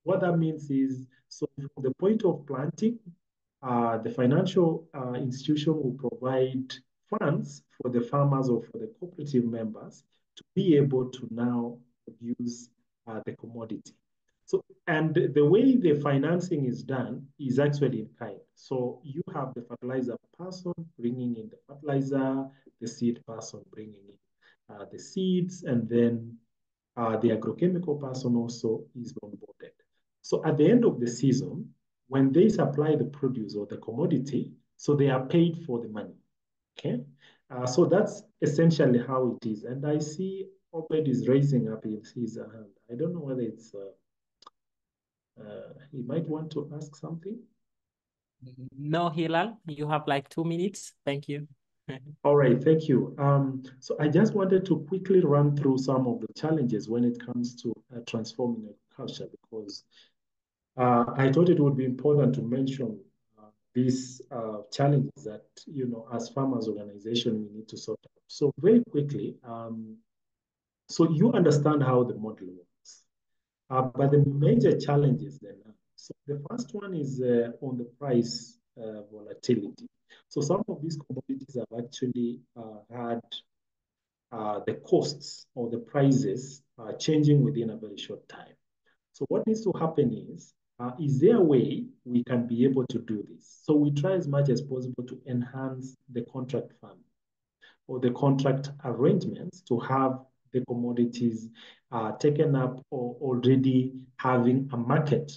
What that means is, so from the point of planting, the financial institution will provide funds for the farmers or for the cooperative members to be able to now produce the commodity. So, and the way the financing is done is actually in kind. So you have the fertilizer person bringing in the fertilizer, the seed person bringing in the seeds, and then the agrochemical person also is onboarded. So at the end of the season, when they supply the produce or the commodity, so they are paid for the money. Okay, so that's essentially how it is. And I see Obed is raising up his hand. I don't know whether it's he might want to ask something. No, Hilal, you have like 2 minutes. Thank you. All right, thank you. So I just wanted to quickly run through some of the challenges when it comes to transforming agriculture, because I thought it would be important to mention these challenges that, as farmers organization, we need to sort out. So very quickly, so you understand how the model works, but the major challenges then. So the first one is on the price volatility. So some of these commodities have actually had the costs or the prices changing within a very short time. So what needs to happen is there a way we can be able to do this? So we try as much as possible to enhance the contract farm or the contract arrangements to have the commodities taken up or already having a market,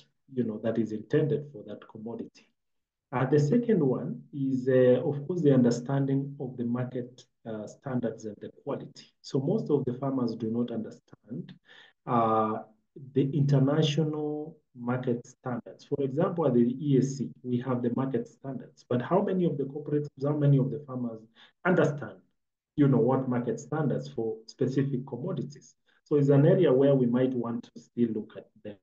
that is intended for that commodity. The second one is, of course, the understanding of the market standards and the quality. So most of the farmers do not understand the international market standards. For example, at the ESC, we have the market standards, but how many of the cooperatives, how many of the farmers understand, what market standards for specific commodities? So it's an area where we might want to still look at them.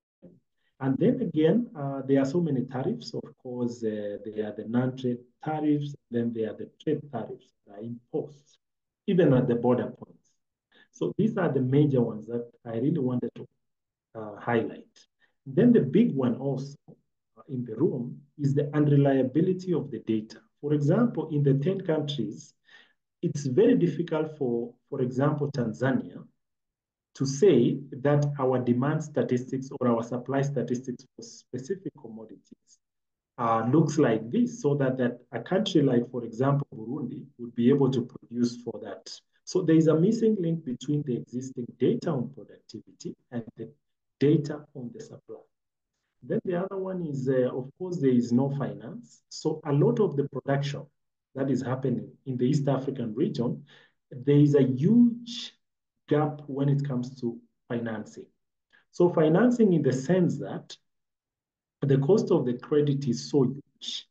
And then again, there are so many tariffs. Of course, there are the non-trade tariffs, then there are the trade tariffs that are imposed, even at the border points. So these are the major ones that I really wanted to highlight. Then the big one also in the room is the unreliability of the data. For example, in the 10 countries, it's very difficult for example, Tanzania, to say that our demand statistics or our supply statistics for specific commodities looks like this, so that a country like, for example, Burundi would be able to produce for that. So there is a missing link between the existing data on productivity and the data on the supply. Then the other one is, of course, there is no finance. So a lot of the production that is happening in the East African region, there is a huge gap when it comes to financing. So financing in the sense that the cost of the credit is so huge.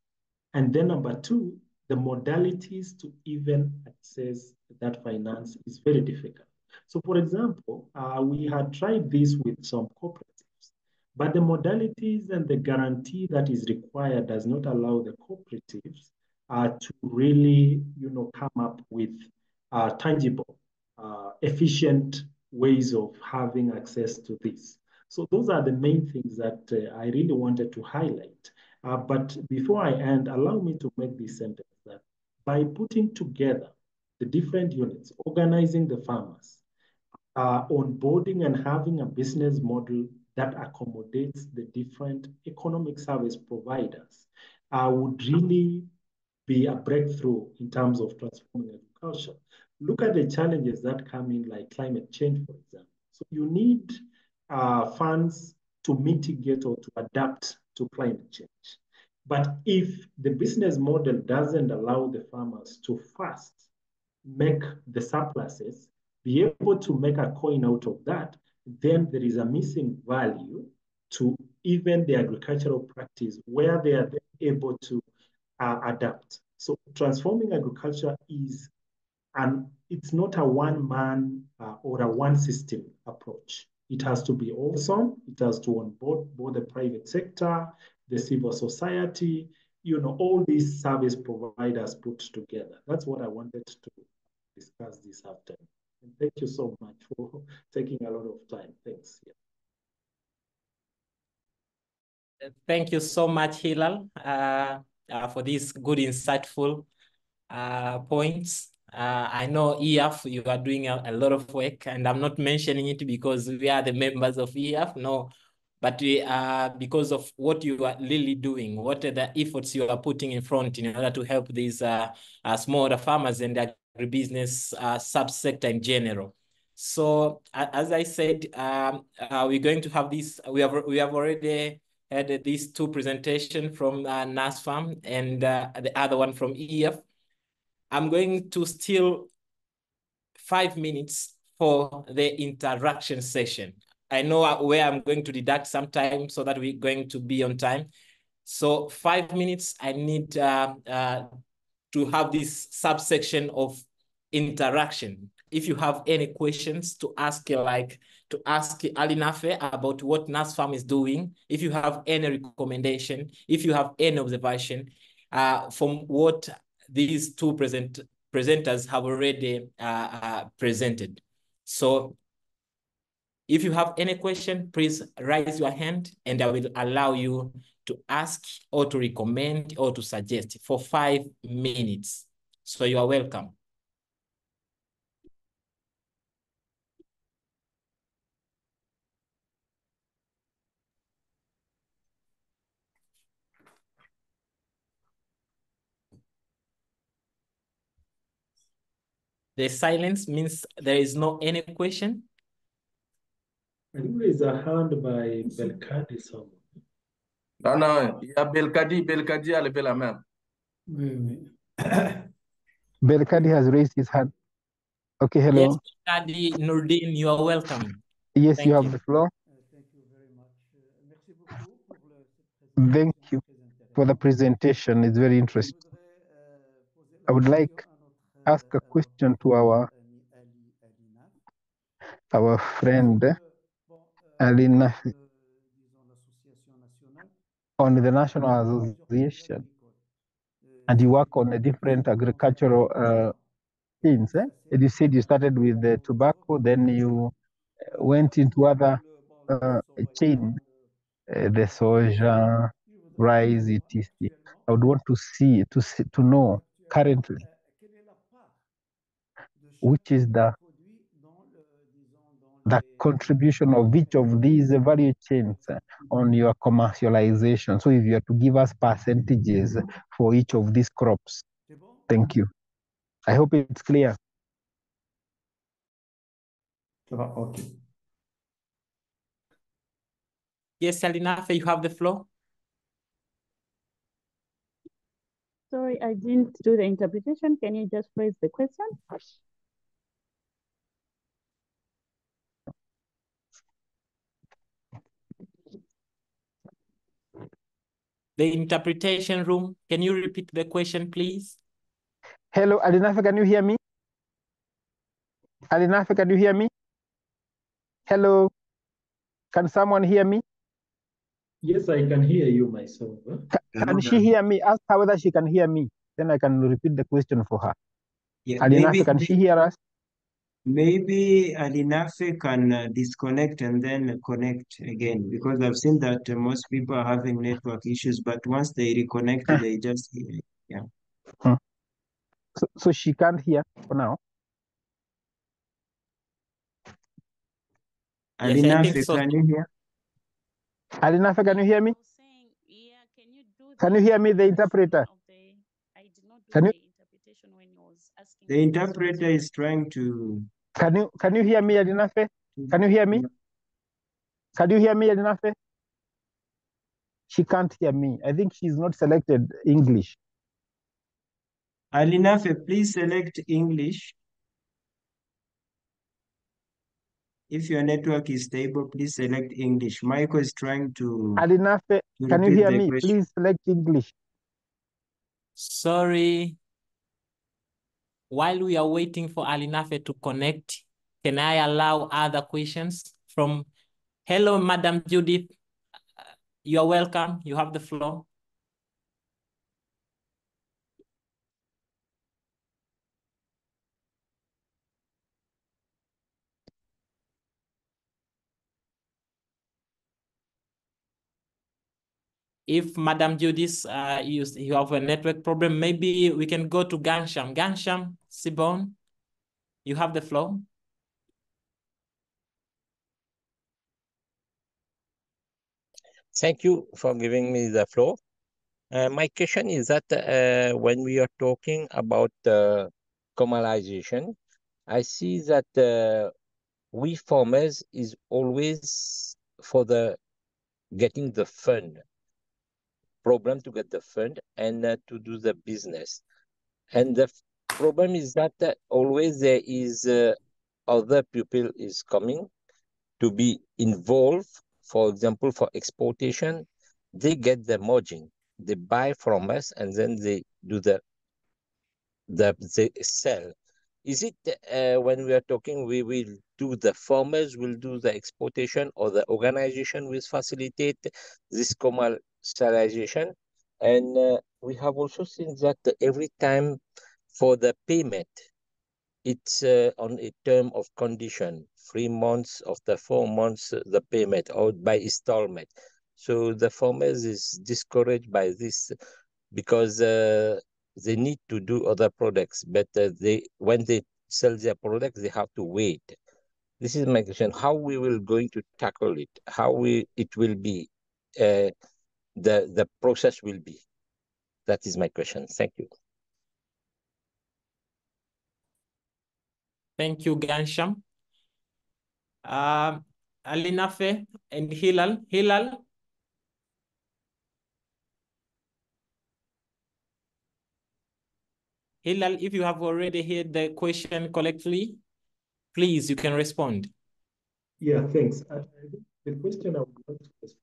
And then number two, the modalities to even access that finance is very difficult. So for example, we had tried this with some cooperatives, but the modalities and the guarantee that is required does not allow the cooperatives to really, come up with tangible, efficient ways of having access to this. So those are the main things that I really wanted to highlight. But before I end, allow me to make this sentence that by putting together the different units, organizing the farmers, onboarding and having a business model that accommodates the different economic service providers, would really be a breakthrough in terms of transforming agriculture. Look at the challenges that come in, like climate change, for example. So you need funds to mitigate or to adapt to climate change. But if the business model doesn't allow the farmers to first make the surpluses, be able to make a coin out of that, then there is a missing value to even the agricultural practice where they are able to adapt. So transforming agriculture is, and it's not a one-man or a one-system approach. It has to be awesome. It has to onboard both the private sector, the civil society, all these service providers put together. That's what I wanted to discuss this afternoon. And thank you so much for taking a lot of time. Thanks. Yeah. Thank you so much, Hilal, for these good, insightful points. I know EAF, you are doing a lot of work, and I'm not mentioning it because we are the members of EAF, no, but because of what you are really doing, what are the efforts you are putting in front in order to help these smaller farmers and agribusiness subsector in general. So as I said, we're going to have this. We have already had these two presentations from NASFAM and the other one from EF. I'm going to steal 5 minutes for the interaction session. I know where I'm going to deduct some time so that we're going to be on time. So 5 minutes, I need to have this subsection of interaction. If you have any questions to ask, like to ask Alinafe about what NASFAM is doing, if you have any recommendation, if you have any observation from what these two presenters have already presented. So if you have any question, please raise your hand and I will allow you to ask or to recommend or to suggest for 5 minutes. So you are welcome. The silence means there is no any question. I think there is a hand by Belkadi somewhere. Non, il y a Belkadi a levé la main. Oui. Belkadi has raised his hand. Okay, hello. Yes, Belkadi, Nurdin, you are welcome. Yes, Thank you have the floor. Thank you very much. Merci beaucoup pour Thank you for the presentation. It's very interesting. I would like to ask a question to our friend Alina on the National Association, and you work on a different agricultural things. And you said you started with the tobacco, then you went into other chain, the soja, rice, etc. I would want to know currently which is the contribution of each of these value chains on your commercialization. So if you are to give us percentages for each of these crops. Thank you. I hope it's clear. Okay. Yes, Alinafe, you have the floor. Sorry, I didn't do the interpretation. Can you just phrase the question? The interpretation room, can you repeat the question, please? Hello, Alinafe, can you hear me? Alinafe, can you hear me? Hello, can someone hear me? Yes, I can hear you myself. Can she hear me? Ask her whether she can hear me. Then I can repeat the question for her. Yeah, Alinafe, can she hear us? Maybe Alinafe can disconnect and then connect again, because I've seen that most people are having network issues, but once they reconnect, they just hear. Yeah. So she can't hear for now. Yes, I think Alinafe, so. can you hear? Alinafe, can you hear me? I was saying, yeah, can you do Can you hear me, the interpreter? I did not do Can you? the interpretation when he was asking. The interpreter is trying to. Can you hear me, Alinafe? Can you hear me? Can you hear me, Alinafe? She can't hear me. I think she's not selected English. Alinafe, please select English. If your network is stable, please select English. Michael is trying to. Alinafe, can you hear me? Question. Please select English. Sorry. While we are waiting for Alinafe to connect, can I allow other questions from, hello, Madam Judith. You are welcome. You have the floor. If Madam Judith, you have a network problem, maybe we can go to Gansham. Gansham, Sibon, you have the floor. Thank you for giving me the floor. My question is that when we are talking about commercialization, I see that we farmers is always for the getting the fund, problem to get the fund and to do the business. And the problem is that always there is other people is coming to be involved. For example, for exportation, they get the margin. They buy from us and then they do they sell. Is it when we are talking, we will do the farmers will do the exportation or the organization will facilitate this commercialization? And we have also seen that every time for the payment, it's on a term of condition, 3 months of the 4 months, the payment or by installment. So the farmers is discouraged by this because they need to do other products, but when they sell their products, they have to wait. This is my question: how we will going to tackle it? How it will be? The process will be. That is my question. Thank you. Thank you, Gansham. Alinafe and Hilal. Hilal. Hilal, if you have already heard the question correctly, please, you can respond. Yeah, thanks. I think the question I would like to respond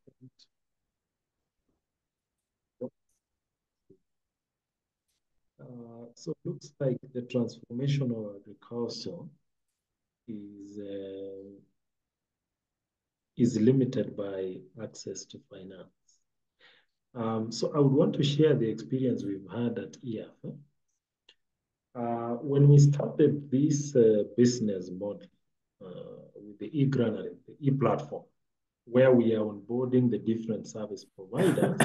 so it looks like the transformation of agriculture is limited by access to finance. So I would want to share the experience we've had at EF. When we started this business model with the e-granary, the e-platform, where we are onboarding the different service providers,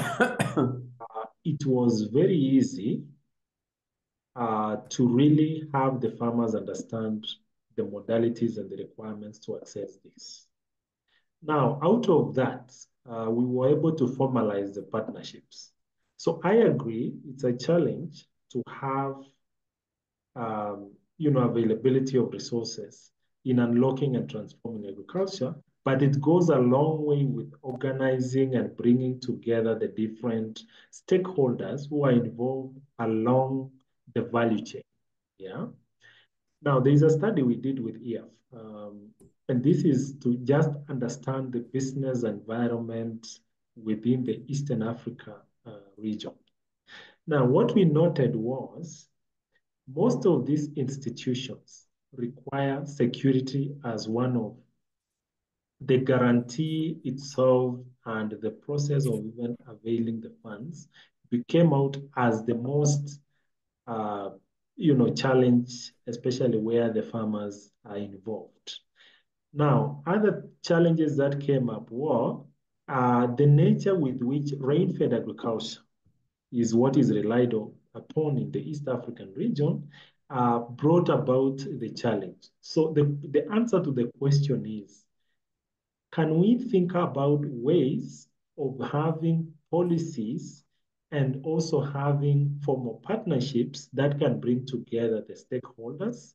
it was very easy to really have the farmers understand the modalities and the requirements to access this. Now, out of that, we were able to formalize the partnerships. So I agree, it's a challenge to have availability of resources in unlocking and transforming agriculture, but it goes a long way with organizing and bringing together the different stakeholders who are involved along the value chain. Yeah. Now, there's a study we did with EF, and this is to just understand the business environment within the Eastern Africa region. Now, what we noted was most of these institutions require security as one of the guarantee itself, and the process of even availing the funds became out as the most challenge, especially where the farmers are involved. Now, other challenges that came up were the nature with which rain-fed agriculture is what is relied upon in the East African region, brought about the challenge. So the answer to the question is, can we think about ways of having policies and also having formal partnerships that can bring together the stakeholders,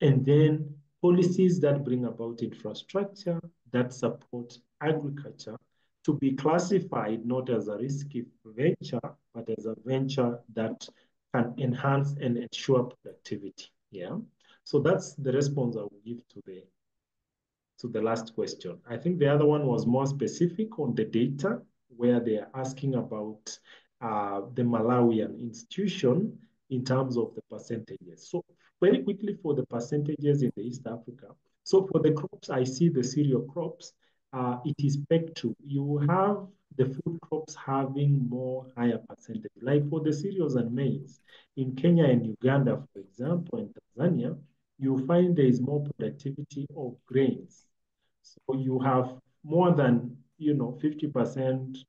and then policies that bring about infrastructure that support agriculture to be classified not as a risky venture, but as a venture that can enhance and ensure productivity. Yeah. So that's the response I will give to the last question. I think the other one was more specific on the data, where they are asking about the Malawian institution in terms of the percentages. So very quickly for the percentages in the East Africa. So for the crops, I see the cereal crops, it is pegged to, you have the food crops having more higher percentage. Like for the cereals and maize, in Kenya and Uganda, for example, and Tanzania, you find there is more productivity of grains. So you have more than 50%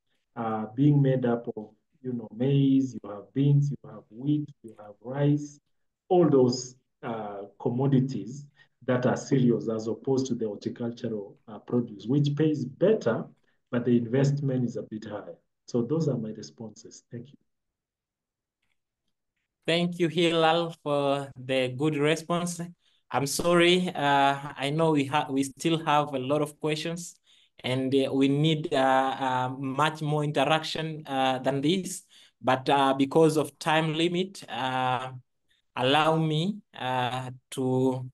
being made up of maize, you have beans, you have wheat, you have rice, all those commodities that are cereals as opposed to the horticultural produce, which pays better but the investment is a bit higher. So those are my responses. Thank you. Thank you, Hilal, for the good response. I'm sorry. I know we still have a lot of questions, and we need much more interaction than this. But because of time limit, allow me to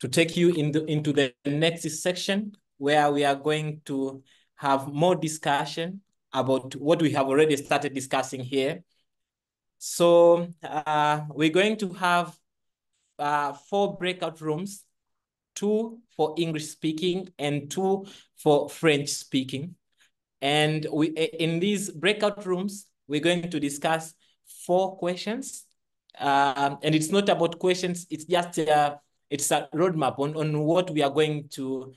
take you into the next section where we are going to have more discussion about what we have already started discussing here. So we're going to have 4 breakout rooms, 2 for English speaking and 2 for French speaking. And in these breakout rooms, we're going to discuss 4 questions. And it's not about questions, it's just it's a roadmap on what we are going to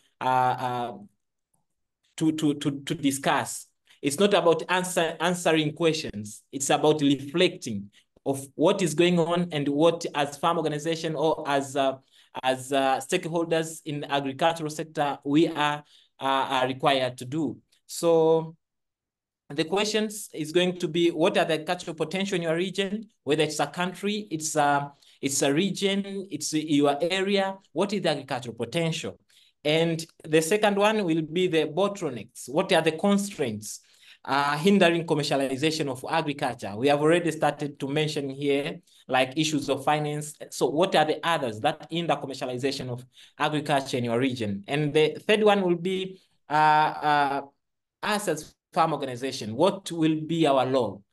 discuss. It's not about answering questions. It's about reflecting of what is going on and what, as farm organization or as stakeholders in the agricultural sector, we are required to do. So the questions is going to be, what are the agricultural potential in your region? Whether it's a country, it's a region, it's your area. What is the agricultural potential? And the second one will be the bottlenecks. What are the constraints hindering commercialization of agriculture? We have already started to mention here, like issues of finance. So what are the others that hinder commercialization of agriculture in your region? And the third one will be us as farm organization, what will be our role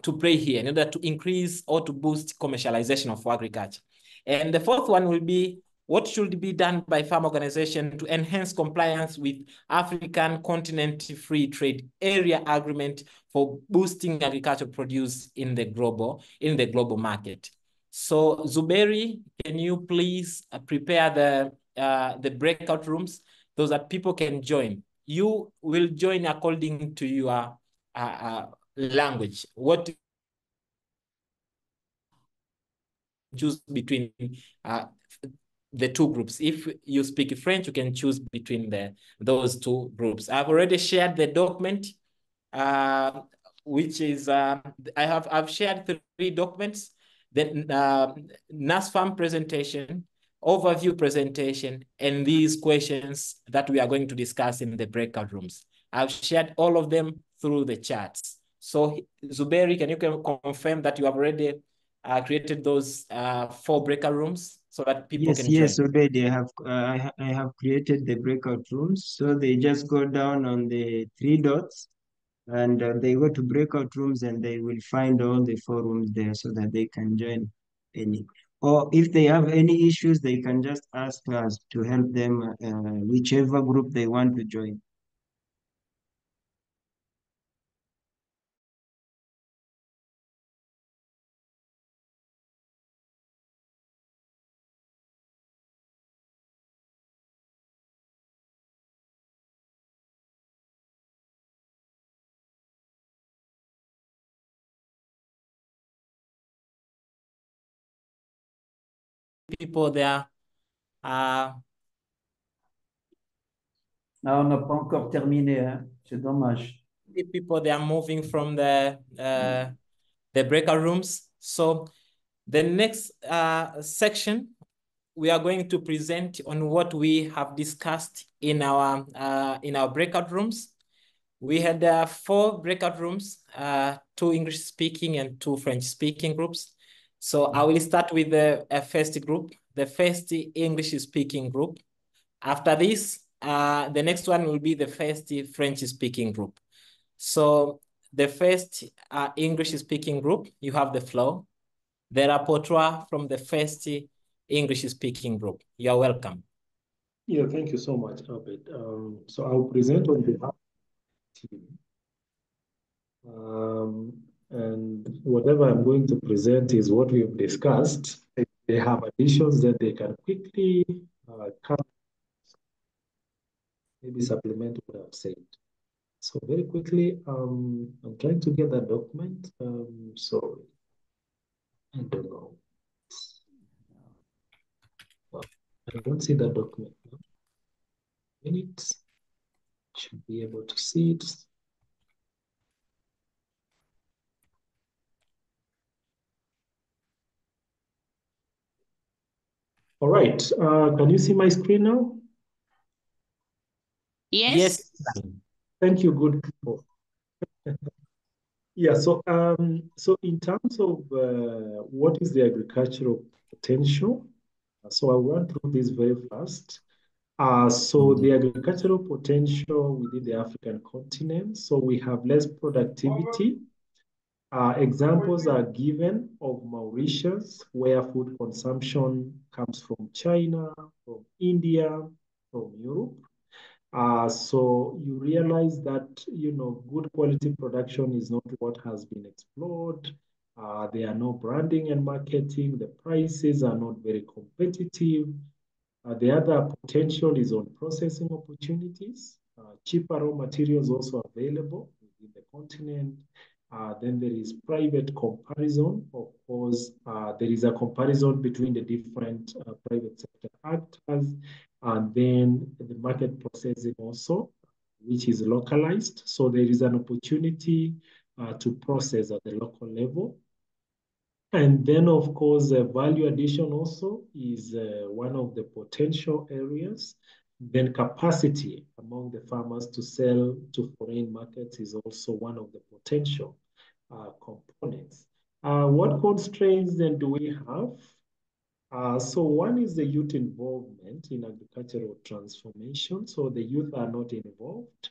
to play here in order to increase or to boost commercialization of agriculture? And the fourth one will be, what should be done by farm organization to enhance compliance with African Continent Free Trade Area Agreement for boosting agricultural produce in the global market? So Zuberi, can you please prepare the breakout rooms so that people can join? You will join according to your language. What choose between the 2 groups. If you speak French, you can choose between those 2 groups. I've already shared the document, which is I've shared 3 documents: the NASFAM presentation, overview presentation, and these questions that we are going to discuss in the breakout rooms. I've shared all of them through the chats. So Zuberi, can you confirm that you have already created those 4 breakout rooms so that people can join? Yes, already I have created the breakout rooms. So they just go down on the 3 dots and they go to breakout rooms and they will find all the 4 rooms there so that they can join any. Or if they have any issues, they can just ask us to help them, whichever group they want to join. People there. On n'a pas encore terminé, hein? C'est dommage. People they are moving from the breakout rooms. So the next section, we are going to present on what we have discussed in our breakout rooms. We had 4 breakout rooms, 2 English speaking and 2 French speaking groups. So I will start with the first group, the first English speaking group. After this, the next one will be the first French speaking group. So the first English speaking group, you have the floor. The rapporteur from the first English speaking group. You're welcome. Yeah, thank you so much, Albert. So I'll present on behalf of the team. And whatever I'm going to present is what we've discussed. If they have additions that they can quickly maybe supplement what I've said. So very quickly, I'm trying to get that document. So I don't know. Well, I don't see that document now. Minutes. Should be able to see it. All right, can you see my screen now? Yes. Thank you, good people. Yeah, so in terms of what is the agricultural potential, so I'll run through this very fast. So the agricultural potential within the African continent, so we have less productivity. Examples are given of Mauritius, where food consumption comes from China, from India, from Europe. So you realize that, good quality production is not what has been explored. There are no branding and marketing. The prices are not very competitive. The other potential is on processing opportunities. Cheaper raw materials also available within the continent. Then there is private comparison. Of course, there is a comparison between the different private sector actors, and then the market processing also, which is localized. So there is an opportunity to process at the local level. And then, of course, value addition also is one of the potential areas. Then capacity among the farmers to sell to foreign markets is also one of the potential components. What constraints then do we have? So one is the youth involvement in agricultural transformation. So the youth are not involved.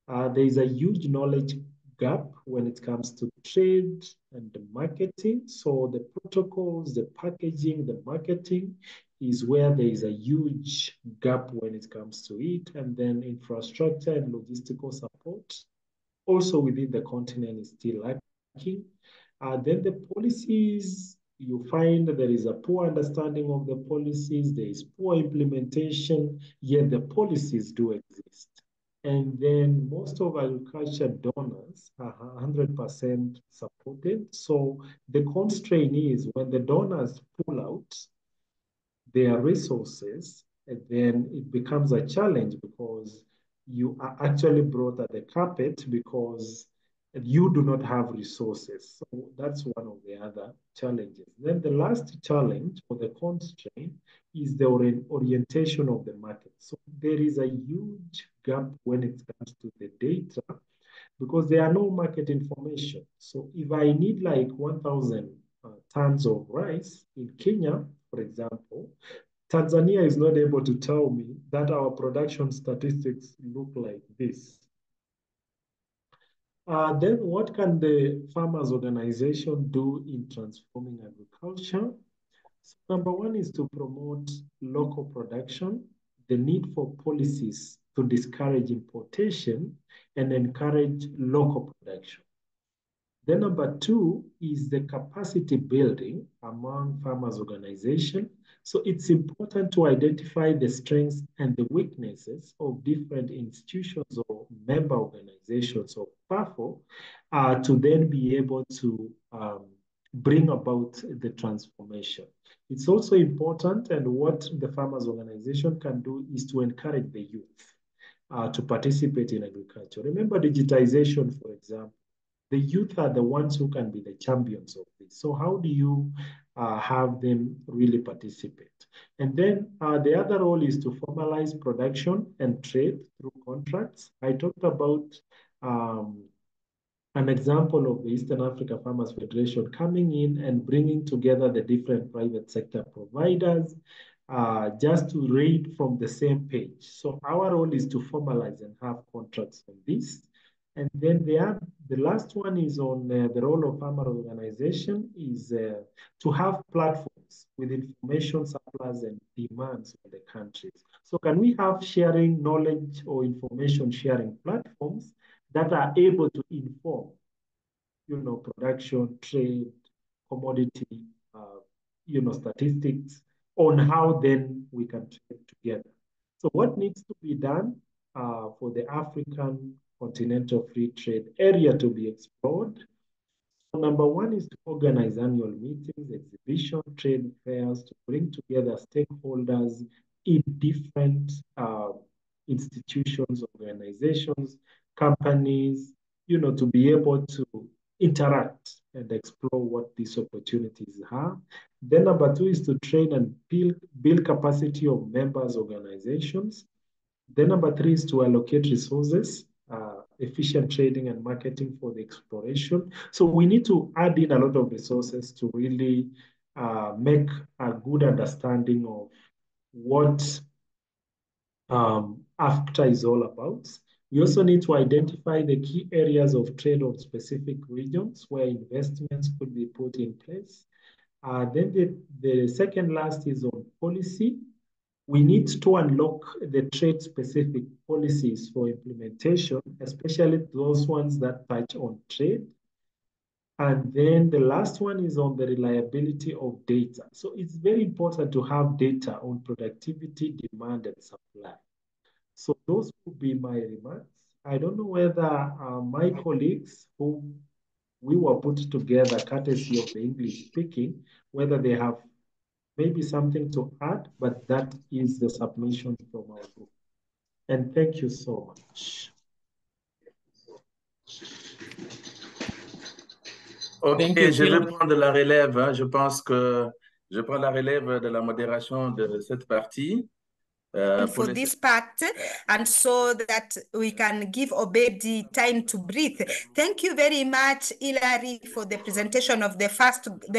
There is a huge knowledge gap when it comes to trade and the marketing. So the protocols, the packaging, the marketing is where there is a huge gap when it comes to it. And then infrastructure and logistical support also within the continent is still lacking. Then the policies, you find that there is a poor understanding of the policies, there is poor implementation, yet the policies do exist. And then most of agriculture donors are 100% supported. So the constraint is when the donors pull out their resources, and then it becomes a challenge because you are actually brought at the carpet because you do not have resources. So that's one of the other challenges. Then the last challenge or the constraint is the orientation of the market. So there is a huge gap when it comes to the data because there are no market information. So if I need like 1,000 tons of rice in Kenya, for example, Tanzania is not able to tell me that our production statistics look like this. Then what can the farmers organization do in transforming agriculture? So number one is to promote local production, the need for policies to discourage importation and encourage local production. Then number two is the capacity building among farmers' organizations. So it's important to identify the strengths and the weaknesses of different institutions or member organizations of PAFO to then be able to bring about the transformation. It's also important, and what the farmers' organization can do is to encourage the youth to participate in agriculture. Remember digitization, for example. The youth are the ones who can be the champions of this. So how do you have them really participate? And then the other role is to formalize production and trade through contracts. I talked about an example of the Eastern Africa Farmers Federation coming in and bringing together the different private sector providers just to read from the same page. So our role is to formalize and have contracts on this. And then the last one is on the role of farmer organization is to have platforms with information supplies and demands in the countries. So can we have sharing knowledge or information sharing platforms that are able to inform, production, trade, commodity, statistics on how then we can trade together. So what needs to be done for the African continental free trade area to be explored? So number one is to organize annual meetings, exhibition, trade fairs to bring together stakeholders in different institutions, organizations, companies, to be able to interact and explore what these opportunities are. Then number 2 is to train and build capacity of members' organizations. Then number 3 is to allocate resources, efficient trading and marketing for the exploration. So we need to add in a lot of resources to really make a good understanding of what AfCFTA is all about. We also need to identify the key areas of trade of specific regions where investments could be put in place. Then the second last is on policy. We need to unlock the trade-specific policies for implementation, especially those ones that touch on trade. And then the last one is on the reliability of data. So it's very important to have data on productivity, demand, and supply. So those would be my remarks. I don't know whether my colleagues who we were put together courtesy of the English speaking, whether they have maybe something to add, but that is the submission from our group. And thank you so much. Ok, je vais prendre la relève. Hein. Je pense que je prends la relève de la modération de cette partie. For this part, and so that we can give Obedi time to breathe. Thank you very much, Hilary, for the presentation of the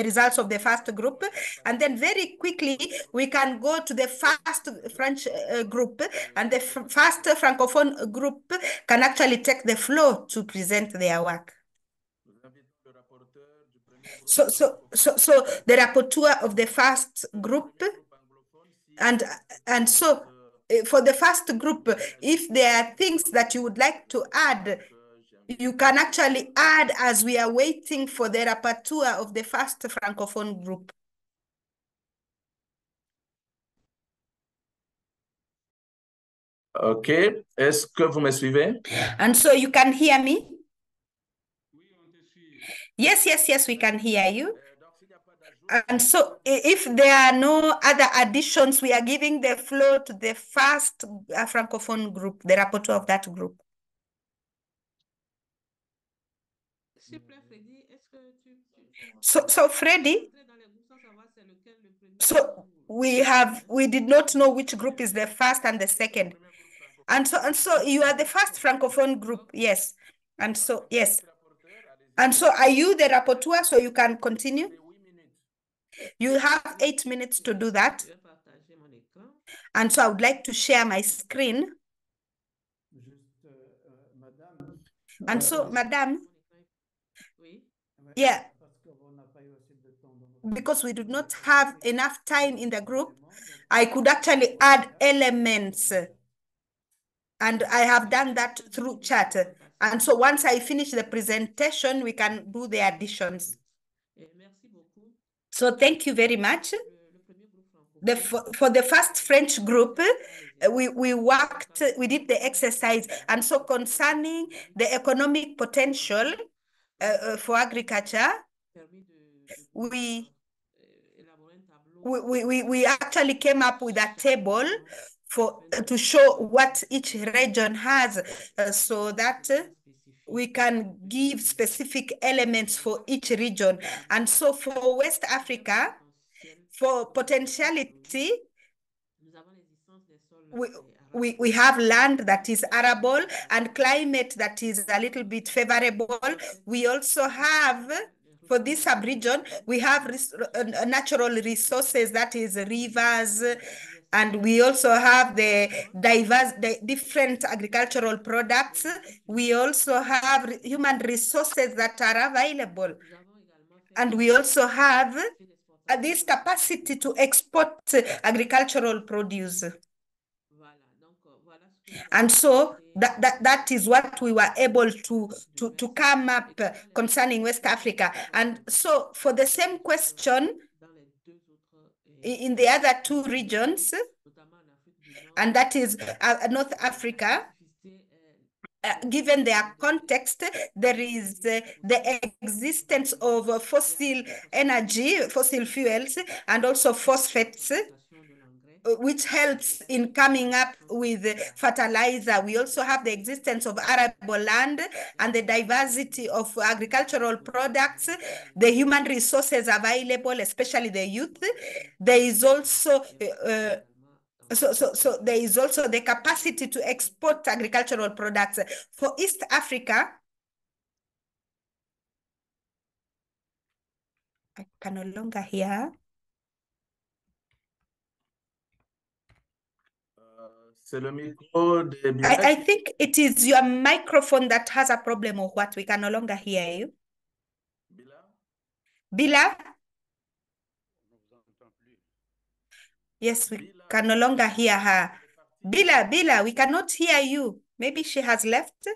results of the first group. And then very quickly, we can go to the first French group, and the first Francophone group can actually take the floor to present their work. So the rapporteur of the first group, and so for the first group, if there are things that you would like to add, you can actually add as we are waiting for the rapporteur of the first Francophone group. Ok, est-ce que vous me suivez? And so you can hear me? Yes, we can hear you. And so if there are no other additions, we are giving the floor to the first Francophone group, the rapporteur of that group. So Freddy, so we did not know which group is the first and the second. And so you are the first Francophone group, yes. And so, yes. And so are you the rapporteur, so you can continue? You have 8 minutes to do that. And so I would like to share my screen. And so, Madame, yeah, because we do not have enough time in the group, I could actually add elements. And I have done that through chat. And so once I finish the presentation, we can do the additions. So thank you very much. For the first French group, we did the exercise. And so concerning the economic potential for agriculture, we actually came up with a table to show what each region has, so that we can give specific elements for each region. And so for West Africa, for potentiality, we have land that is arable and climate that is a little bit favorable. We also have, for this sub-region, we have natural resources, that is rivers, and we also have the different agricultural products. We also have human resources that are available. And we also have this capacity to export agricultural produce. And so that is what we were able to come up concerning West Africa. And so for the same question in the other two regions, and that is North Africa, given their context, there is the existence of fossil energy, fossil fuels, and also phosphates. which helps in coming up with fertilizer. We also have the existence of arable land and the diversity of agricultural products, the human resources available, especially the youth. There is also so there is also the capacity to export agricultural products. For East Africa, I can no longer hear. C'est le micro de I think it is your microphone that has a problem or what. We can no longer hear you. Bila? Yes, we can no longer hear her. Bila, we cannot hear you. Maybe she has left.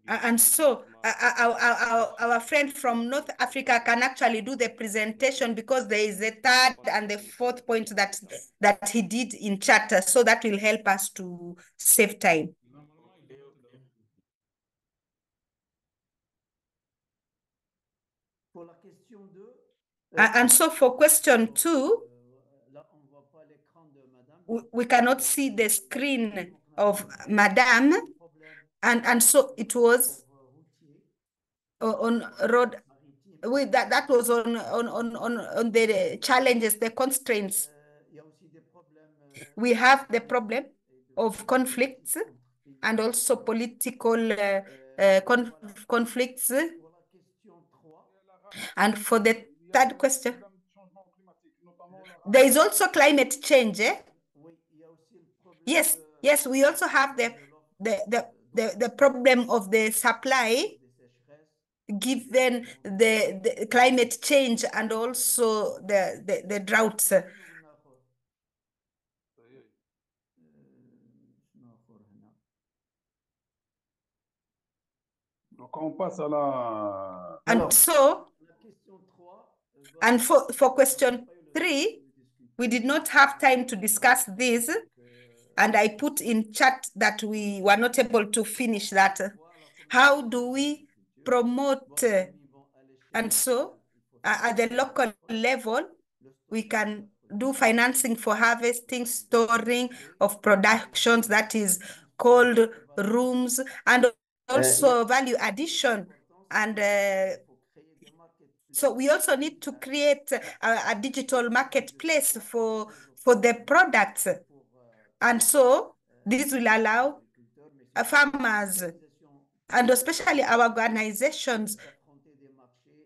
And so our friend from North Africa can actually do the presentation, because there is a third and the fourth point that he did in charter. So that will help us to save time. And so for question 2, we cannot see the screen of Madame, and so it was on road. That was on the challenges, the constraints. We have the problem of conflicts and also political conflicts. And for the third question, there is also climate change. Yes, we also have the problem of the supply, given the climate change and also the droughts. And so, and for question 3, we did not have time to discuss this, and I put in chat that we were not able to finish that. How do we promote? And so, at the local level, we can do financing for harvesting, storing of productions, that is cold rooms, and also value addition. And so we also need to create a digital marketplace for the products. And so this will allow farmers and especially our organizations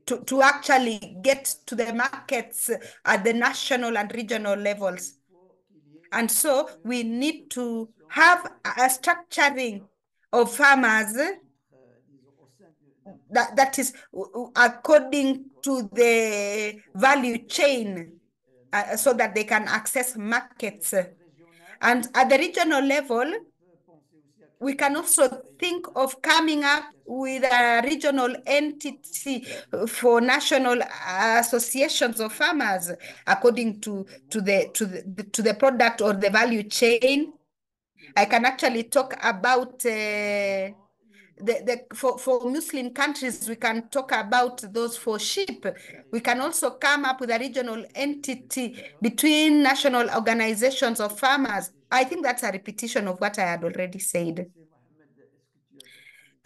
to actually get to the markets at the national and regional levels. And so we need to have a structuring of farmers that is according to the value chain, so that they can access markets. And at the regional level, we can also think of coming up with a regional entity for national associations of farmers according to the product or the value chain. I can actually talk about for Muslim countries, we can talk about those for sheep. We can also come up with a regional entity between national organizations of farmers. I think that's a repetition of what I had already said.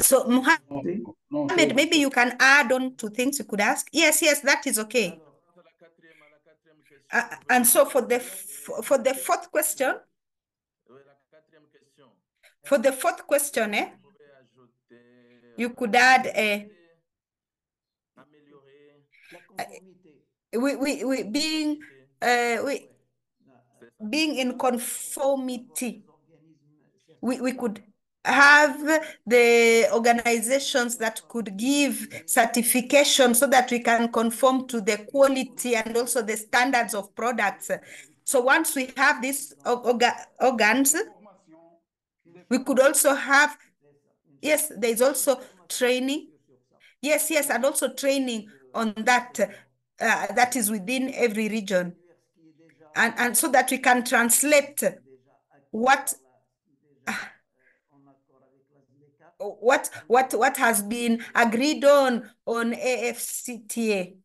So, Mohammed, maybe you can add on to things you could ask. Yes, that is okay. And so for the fourth question, you could add being in conformity. We could have the organizations that could give certification so that we can conform to the quality and also the standards of products. So once we have these organs, we could also have, yes, there's also training. Yes, and also training on that, that is within every region. And so that we can translate what what has been agreed on AfCFTA.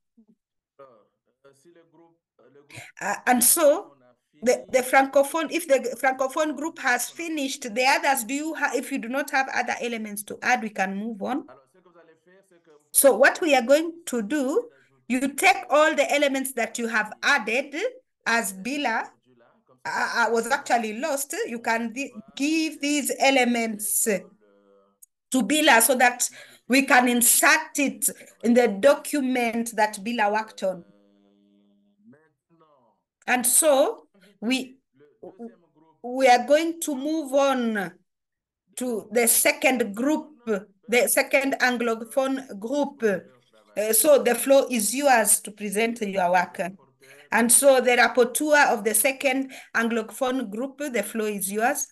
And so the francophone, if the francophone group has finished, the others, if you do not have other elements to add, we can move on. So what we are going to do, you take all the elements that you have added as Bila was actually lost. You can give these elements to Bila so that we can insert it in the document that Bila worked on. And so we are going to move on to the second group, the second Anglophone group. So the floor is yours to present your work. And so the rapporteur of the second Anglophone group, the floor is yours.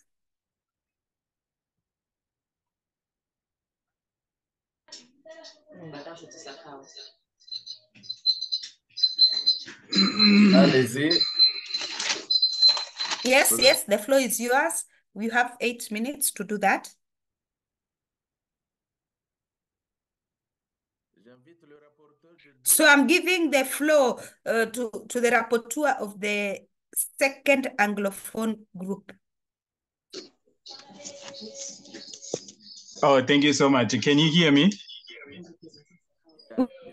Allez-y. Yes, the floor is yours. We have 8 minutes to do that. So I'm giving the floor to the rapporteur of the second Anglophone group. Oh, thank you so much. Can you hear me?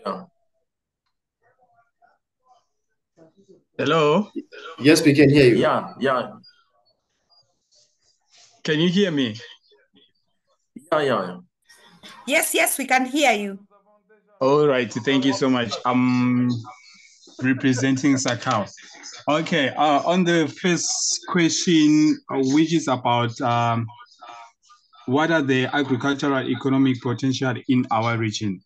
Yeah. Hello? Yes, we can hear you. Yeah. Can you hear me? Yeah. Yes, we can hear you. All right, thank you so much. I'm representing SACAU. Okay, on the first question, which is about what are the agricultural economic potential in our region?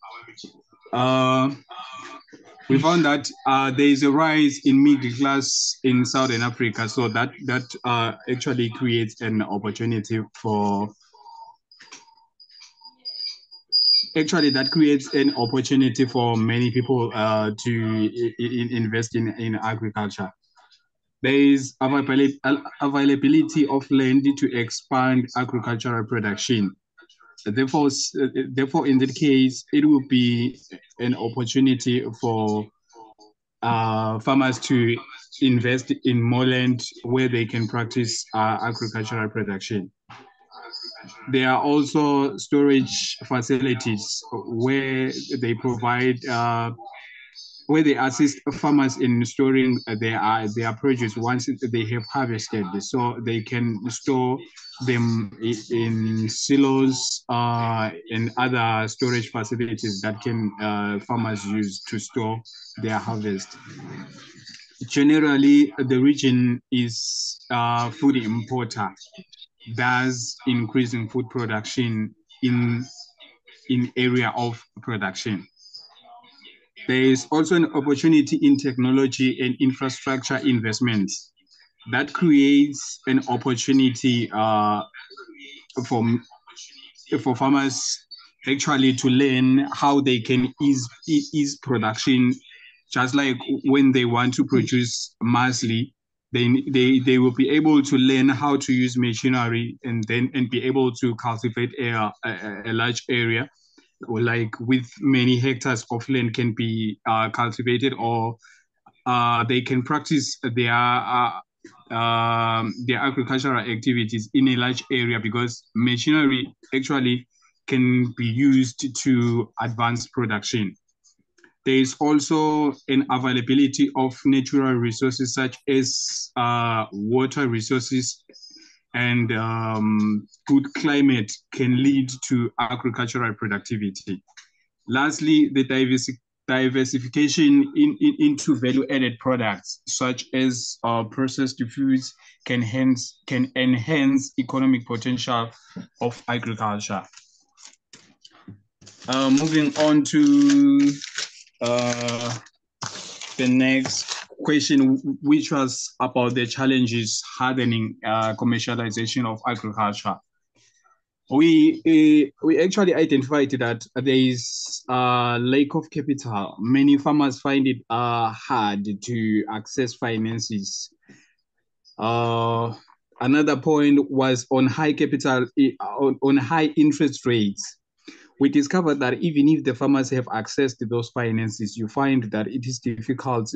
We found that there is a rise in middle class in Southern Africa, so that actually creates an opportunity for. Actually, that creates an opportunity for many people to invest in agriculture. There is availability of land to expand agricultural production. Therefore, in that case, it will be an opportunity for farmers to invest in more land where they can practice agricultural production. There are also storage facilities where they provide, where they assist farmers in storing their produce once they have harvested, so they can store them in silos and other storage facilities that can farmers use to store their harvest. Generally, the region is food importer, thus increasing food production in area of production. There is also an opportunity in technology and infrastructure investments that creates an opportunity for farmers actually to learn how they can ease production, just like when they want to produce massively. They will be able to learn how to use machinery and be able to cultivate a large area, or like with many hectares of land can be cultivated, or they can practice their agricultural activities in a large area, because machinery actually can be used to advance production. There is also an availability of natural resources such as water resources, and good climate can lead to agricultural productivity. Lastly, the diversification into value-added products such as processed foods can enhance economic potential of agriculture. Moving on to the next question, which was about the challenges hardening commercialization of agriculture. We actually identified that there is a lack of capital. Many farmers find it hard to access finances. Another point was on high capital, on high interest rates. We discovered that even if the farmers have access to those finances, you find that it is difficult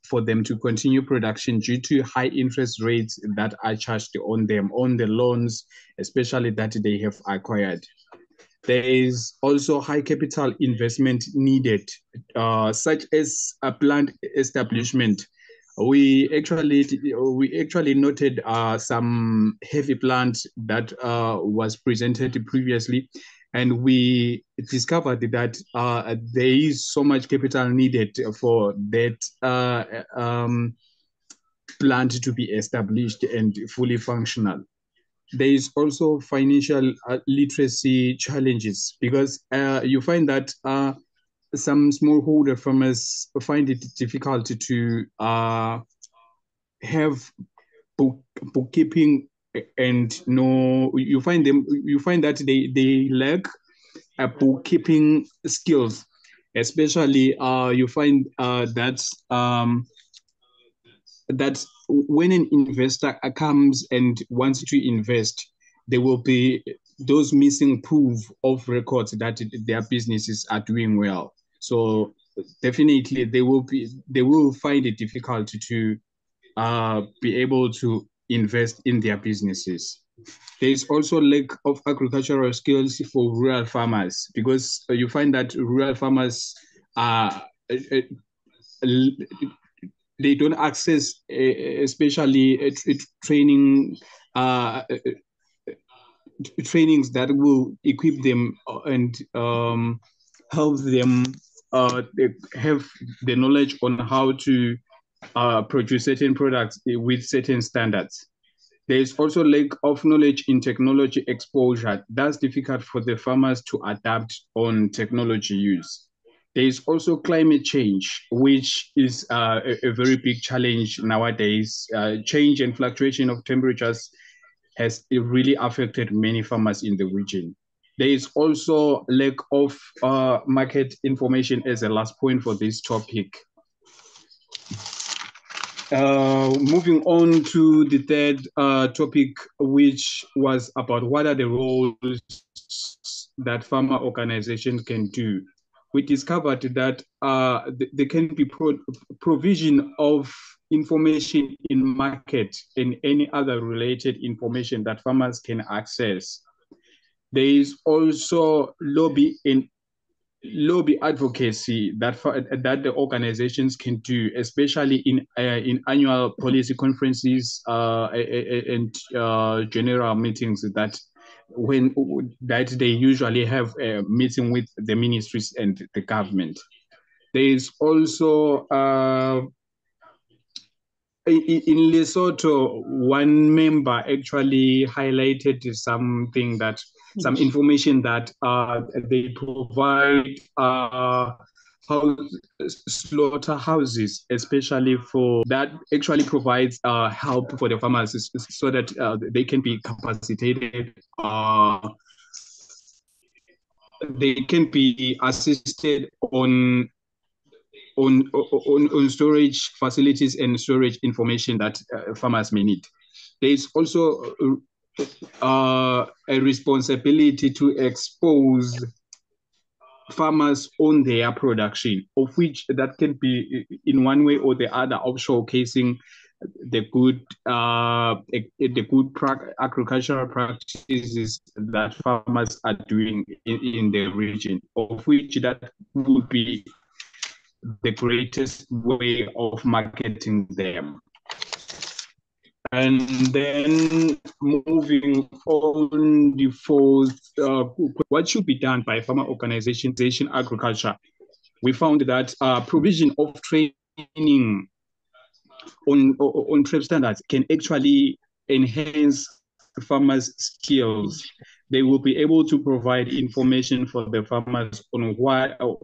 for them to continue production due to high interest rates that are charged on them, on the loans, especially that they have acquired. There is also high capital investment needed, such as a plant establishment. We actually noted some heavy plant that was presented previously, and we discovered that there is so much capital needed for that plant to be established and fully functional. There is also financial literacy challenges, because you find that some smallholder farmers find it difficult to have bookkeeping, and you find that they lack bookkeeping skills, especially you find that when an investor comes and wants to invest, there will be those missing proof of records that their businesses are doing well. So definitely they will find it difficult to be able to invest in their businesses. There is also lack of agricultural skills for rural farmers, because you find that rural farmers are they don't access especially training trainings that will equip them and help them have the knowledge on how to produce certain products with certain standards. There is also lack of knowledge in technology exposure. That's difficult for the farmers to adapt on technology use. There is also climate change, which is a very big challenge nowadays. Change and fluctuation of temperatures has really affected many farmers in the region. There is also lack of market information as a last point for this topic. Moving on to the third topic, which was about what are the roles that farmer organizations can do. We discovered that there can be provision of information in market and any other related information that farmers can access. There is also lobby advocacy that the organizations can do, especially in annual policy conferences and general meetings that they usually have a meeting with the ministries and the government. There is also in Lesotho, one member actually highlighted some information that they provide slaughterhouses, especially for that actually provides help for the farmers so that they can be capacitated. They can be assisted on storage facilities and storage information that farmers may need. There is also a responsibility to expose farmers on their production, of which that can be in one way or the other of showcasing the good agricultural practices that farmers are doing in the region, of which that would be the greatest way of marketing them. And then moving on, the fourth, what should be done by farmer organizations in agriculture? We found that provision of training on trade standards can actually enhance farmers' skills. They will be able to provide information for the farmers on what are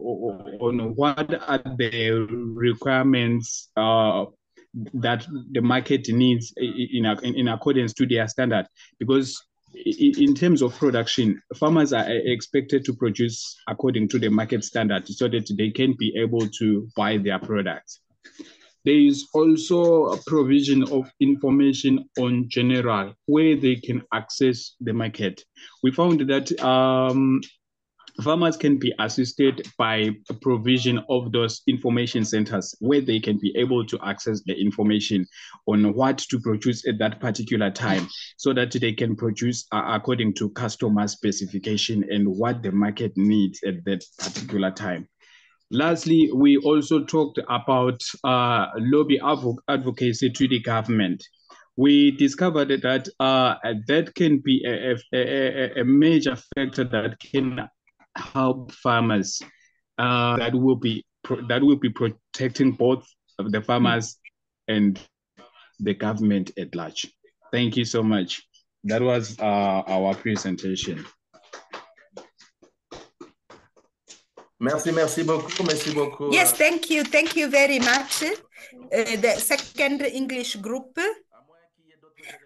the requirements that the market needs in accordance to their standard. Because in terms of production, farmers are expected to produce according to the market standard so that they can be able to buy their products. There is also a provision of information on general where they can access the market. We found that farmers can be assisted by a provision of those information centers where they can be able to access the information on what to produce at that particular time so that they can produce according to customer specification and what the market needs at that particular time. Lastly, we also talked about lobby advocacy to the government. We discovered that that can be a major factor that can help farmers that will be protecting both the farmers and the government at large. Thank you so much. That was our presentation. Merci beaucoup. Yes, thank you very much. The second English group.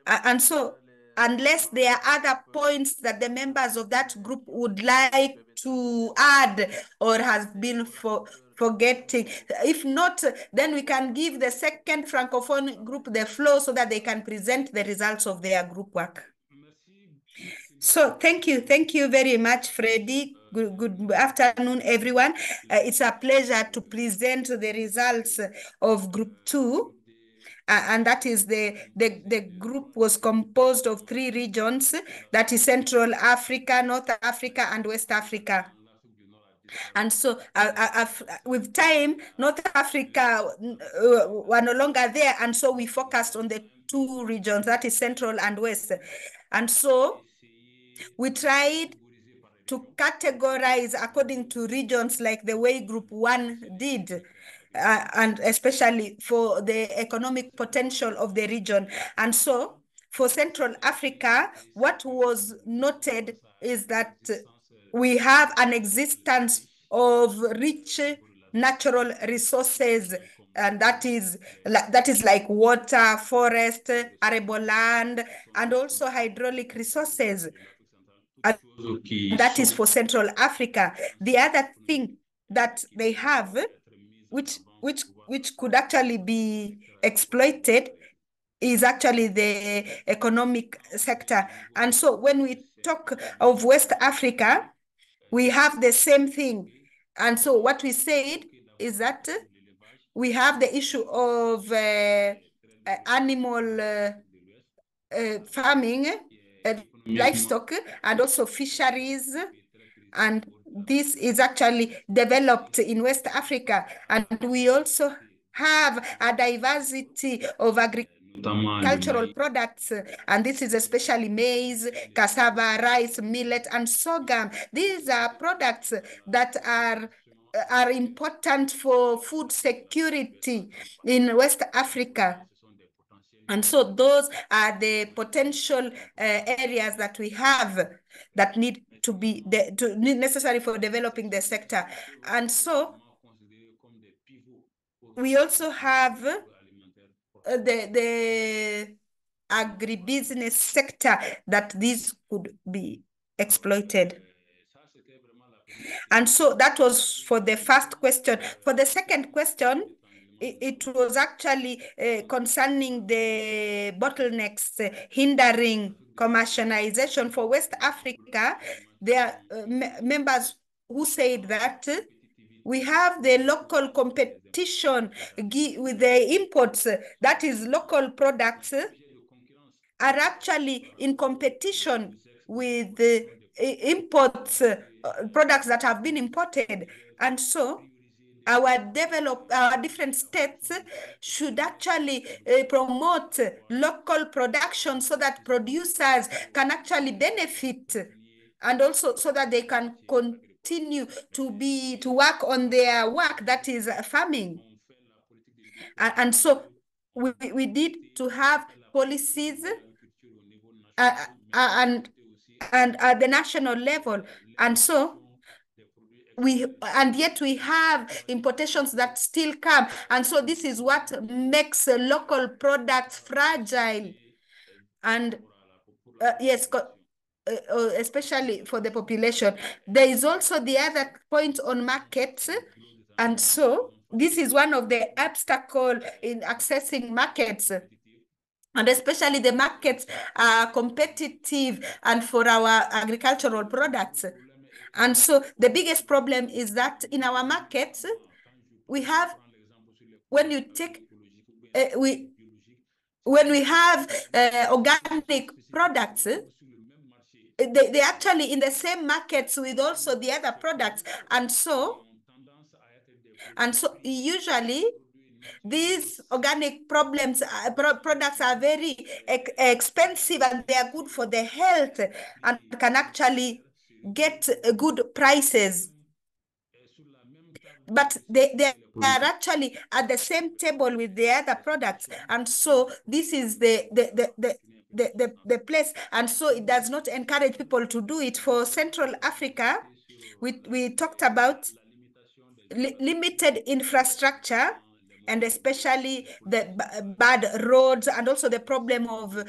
And so, unless there are other points that the members of that group would like to add or has been forgetting, if not, then we can give the second Francophone group the floor so that they can present the results of their group work. So thank you very much, Freddie. Good afternoon, everyone. It's a pleasure to present the results of Group 2. And that is the group was composed of 3 regions, that is Central Africa, North Africa, and West Africa. And so with time, North Africa were no longer there, and so we focused on the 2 regions, that is Central and West. And so we tried to categorize according to regions like the way Group 1 did, and especially for the economic potential of the region. And so for Central Africa, what was noted is that we have an existence of rich natural resources, and that is like water, forest, arable land, and also hydraulic resources. And that is for Central Africa. The other thing that they have, which could actually be exploited, is actually the economic sector. And so when we talk of West Africa, we have the same thing. And so what we said is that we have the issue of animal farming, livestock, and also fisheries. And this is actually developed in West Africa. And we also have a diversity of agricultural products, and this is especially maize, cassava, rice, millet, and sorghum. These are products that are important for food security in West Africa. And so those are the potential areas that we have that need to be necessary for developing the sector. And so we also have the agribusiness sector that these could be exploited. And so that was for the first question. For the second question, it was actually concerning the bottlenecks hindering commercialization for West Africa. There are members who said that we have the local competition with the imports, that is local products, are actually in competition with the imports, products that have been imported. And so our different states should actually promote local production so that producers can actually benefit, and also so that they can continue to work on their work, that is farming. And so we need to have policies and at the national level. And so yet we have importations that still come. And so this is what makes local products fragile. And yes, especially for the population. There is also the other point on markets. And so this is one of the obstacles in accessing markets. And especially the markets are competitive and for our agricultural products. And so the biggest problem is that in our markets, we have, when you take, when we have organic products, they actually in the same markets with also the other products. And so usually these organic products are very expensive, and they are good for the health and can actually get good prices. But they are actually at the same table with the other products. And so this is the place. And so it does not encourage people to do it. For Central Africa, we talked about limited infrastructure, and especially the bad roads, and also the problem of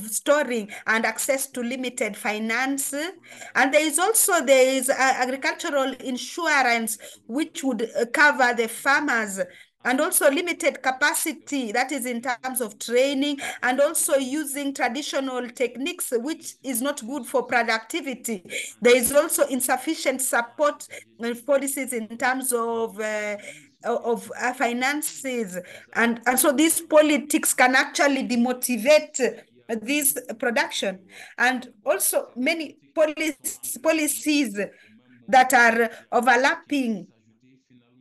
storing and access to limited finance. And there is agricultural insurance, which would cover the farmers, and also limited capacity, that is in terms of training, and also using traditional techniques, which is not good for productivity. There is also insufficient support policies in terms of finances, and so these politics can actually demotivate this production. And also many policies that are overlapping,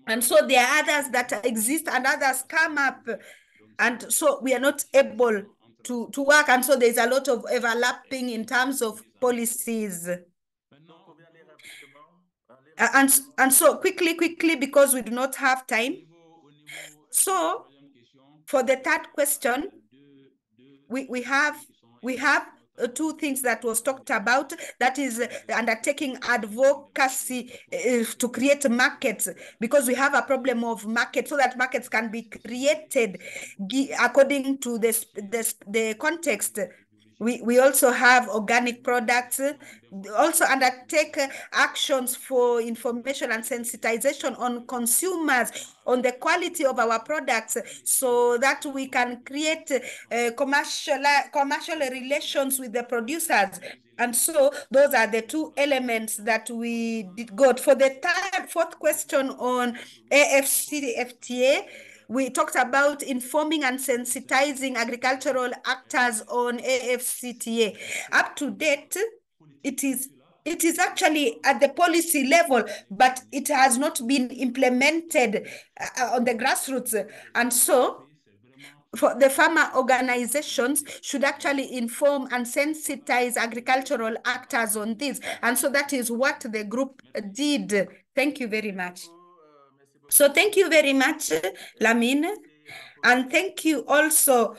and so there are others that exist and others come up, and so we are not able to work, and so there's a lot of overlapping in terms of policies. And so quickly, because we do not have time. So for the third question, we have two things that was talked about, that is undertaking advocacy to create markets, because we have a problem of market, so that markets can be created according to the context. We also have organic products, also undertake actions for information and sensitization on consumers on the quality of our products, so that we can create commercial relations with the producers. And so those are the two elements that we got. For the fourth question on AfCFTA, we talked about informing and sensitizing agricultural actors on AfCFTA. Up to date, it is actually at the policy level, but it has not been implemented on the grassroots. And so for the farmer organizations should actually inform and sensitize agricultural actors on this. And so that is what the group did. Thank you very much. So thank you very much, Lamine. And thank you also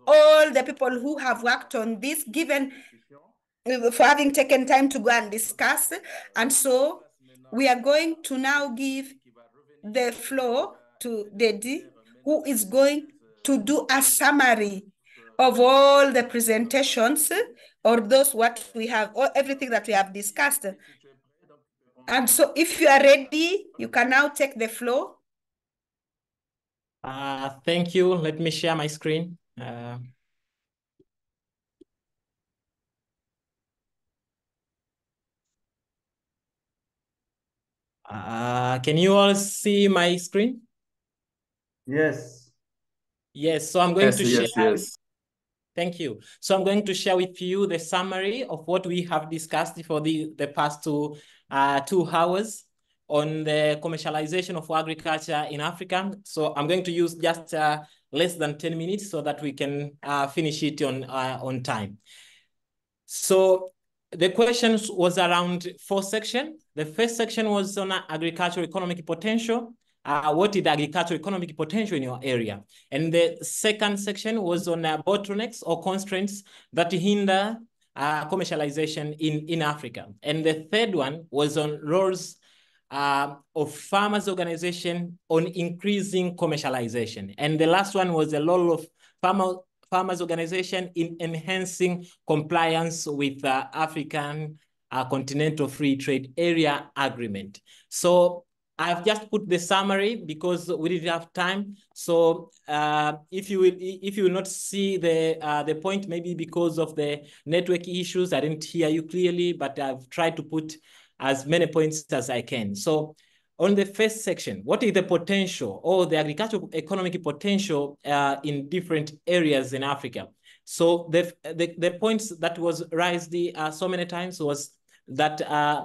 all the people who have worked on this, for having taken time to go and discuss. And so we are going to now give the floor to Dedi, who is going to do a summary of all the presentations, or what we have, or everything that we have discussed. And so if you are ready, you can now take the floor. Thank you. Let me share my screen. Can you all see my screen? Yes. Yes, so I'm going to share. Yes. Thank you. So I'm going to share with you the summary of what we have discussed for the past 2 hours on the commercialization of agriculture in Africa. So I'm going to use just less than 10 minutes so that we can finish it on time. So the questions was around 4 sections. The first section was on agricultural economic potential. What is the agricultural economic potential in your area? And the second section was on bottlenecks or constraints that hinder commercialization in Africa. And the third one was on roles of farmers' organization on increasing commercialization. And the last one was the role of farmers' organization in enhancing compliance with African Continental Free Trade Area Agreement. So I've just put the summary because we didn't have time. So if you will not see the point, maybe because of the network issues, I didn't hear you clearly, but I've tried to put as many points as I can. So on the first section, what is the potential or the agricultural economic potential in different areas in Africa? So the points that was raised so many times was that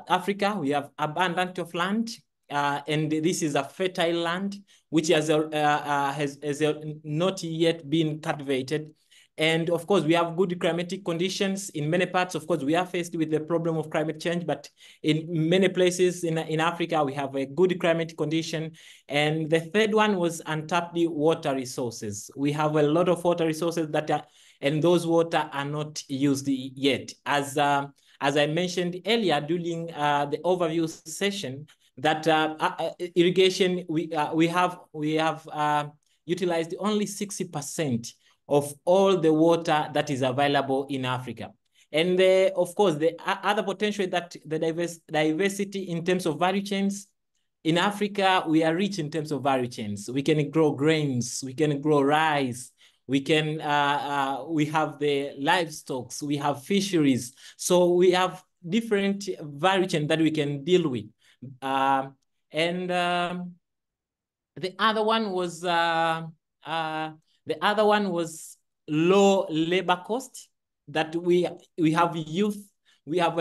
Africa, we have abundant of land, and this is a fertile land which has not yet been cultivated. And of course, we have good climatic conditions in many parts. Of course, we are faced with the problem of climate change, but in many places in Africa, we have a good climate condition. And the third one was untapped water resources. We have a lot of water resources that are, and those water are not used yet. As I mentioned earlier during the overview session, that irrigation, we have utilized only 60% of all the water that is available in Africa. And of course, the other potential is that the diversity in terms of value chains. In Africa, we are rich in terms of value chains. We can grow grains, we can grow rice, we can we have the livestock, we have fisheries. So we have different value chains that we can deal with. The other one was low labor cost, that we have youth, we have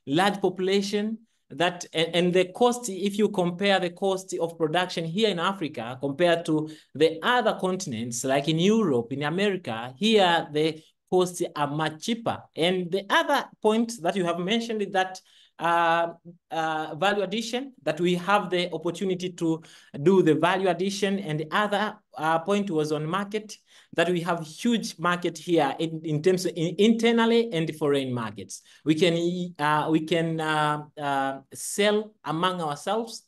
large population, that and the cost, if you compare the cost of production here in Africa compared to the other continents, like in Europe, in America, here the costs are much cheaper. And the other point that you have mentioned is that value addition, that we have the opportunity to do the value addition. And the other point was on market, that we have huge market here in terms of internally and foreign markets. We can sell among ourselves.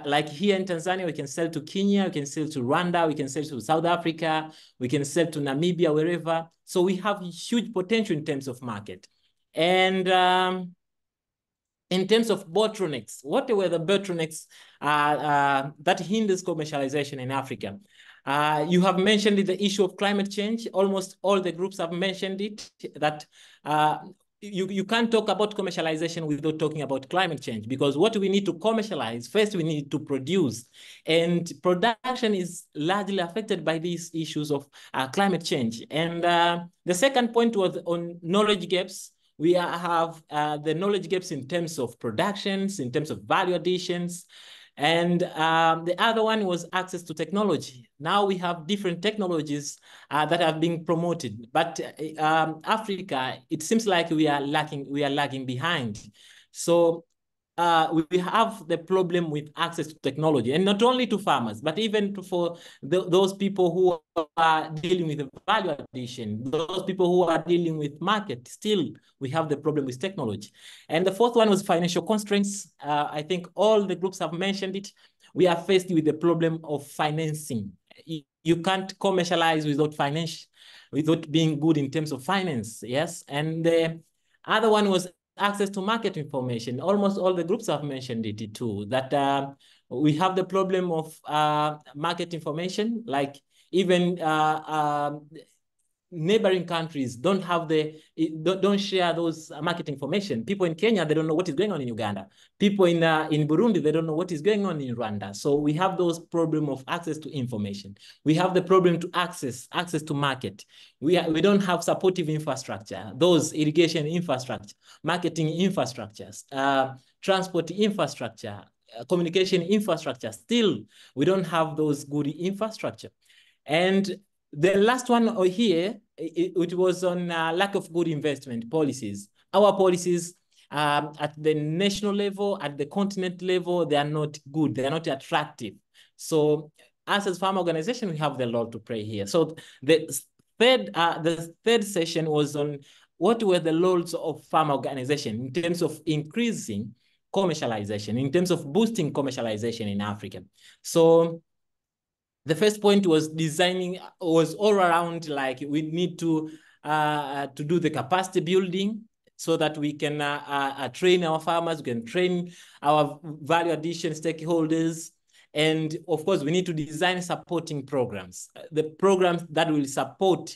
Like here in Tanzania, we can sell to Kenya, we can sell to Rwanda, we can sell to South Africa, we can sell to Namibia, wherever. So we have huge potential in terms of market. And in terms of bottlenecks, what were the bottlenecks that hinders commercialization in Africa? You have mentioned the issue of climate change. Almost all the groups have mentioned it, that you can't talk about commercialization without talking about climate change, because what we need to commercialize, first we need to produce. And production is largely affected by these issues of climate change. And the second point was on knowledge gaps. We have the knowledge gaps in terms of productions, in terms of value additions. And the other one was access to technology. Now we have different technologies that are being promoted, but Africa, it seems like we are lagging behind. So we have the problem with access to technology, and not only to farmers, but even for those people who are dealing with the value addition, those people who are dealing with market. Still, we have the problem with technology. And the fourth one was financial constraints. I think all the groups have mentioned it. We are faced with the problem of financing. You can't commercialize without finance, without being good in terms of finance. Yes. And the other one was access to market information. Almost all the groups have mentioned it too, that we have the problem of market information, like even neighboring countries don't share those market information. People in Kenya, they don't know what is going on in Uganda. People in Burundi, they don't know what is going on in Rwanda. So we have those problem of access to information. We have the problem to access to market. We don't have supportive infrastructure, those irrigation infrastructure, marketing infrastructures, transport infrastructure, communication infrastructure. Still, we don't have those good infrastructure. And the last one here, it was on lack of good investment policies. Our policies at the national level, at the continent level, they are not good. They are not attractive. So us as farm organization, we have the role to play here. So the third session was on what were the roles of farm organization in terms of increasing commercialization, in terms of boosting commercialization in Africa. So the first point was all around, like we need to do the capacity building. so that we can train our farmers, we can train our value addition stakeholders. And of course, we need to design supporting programs, the programs that will support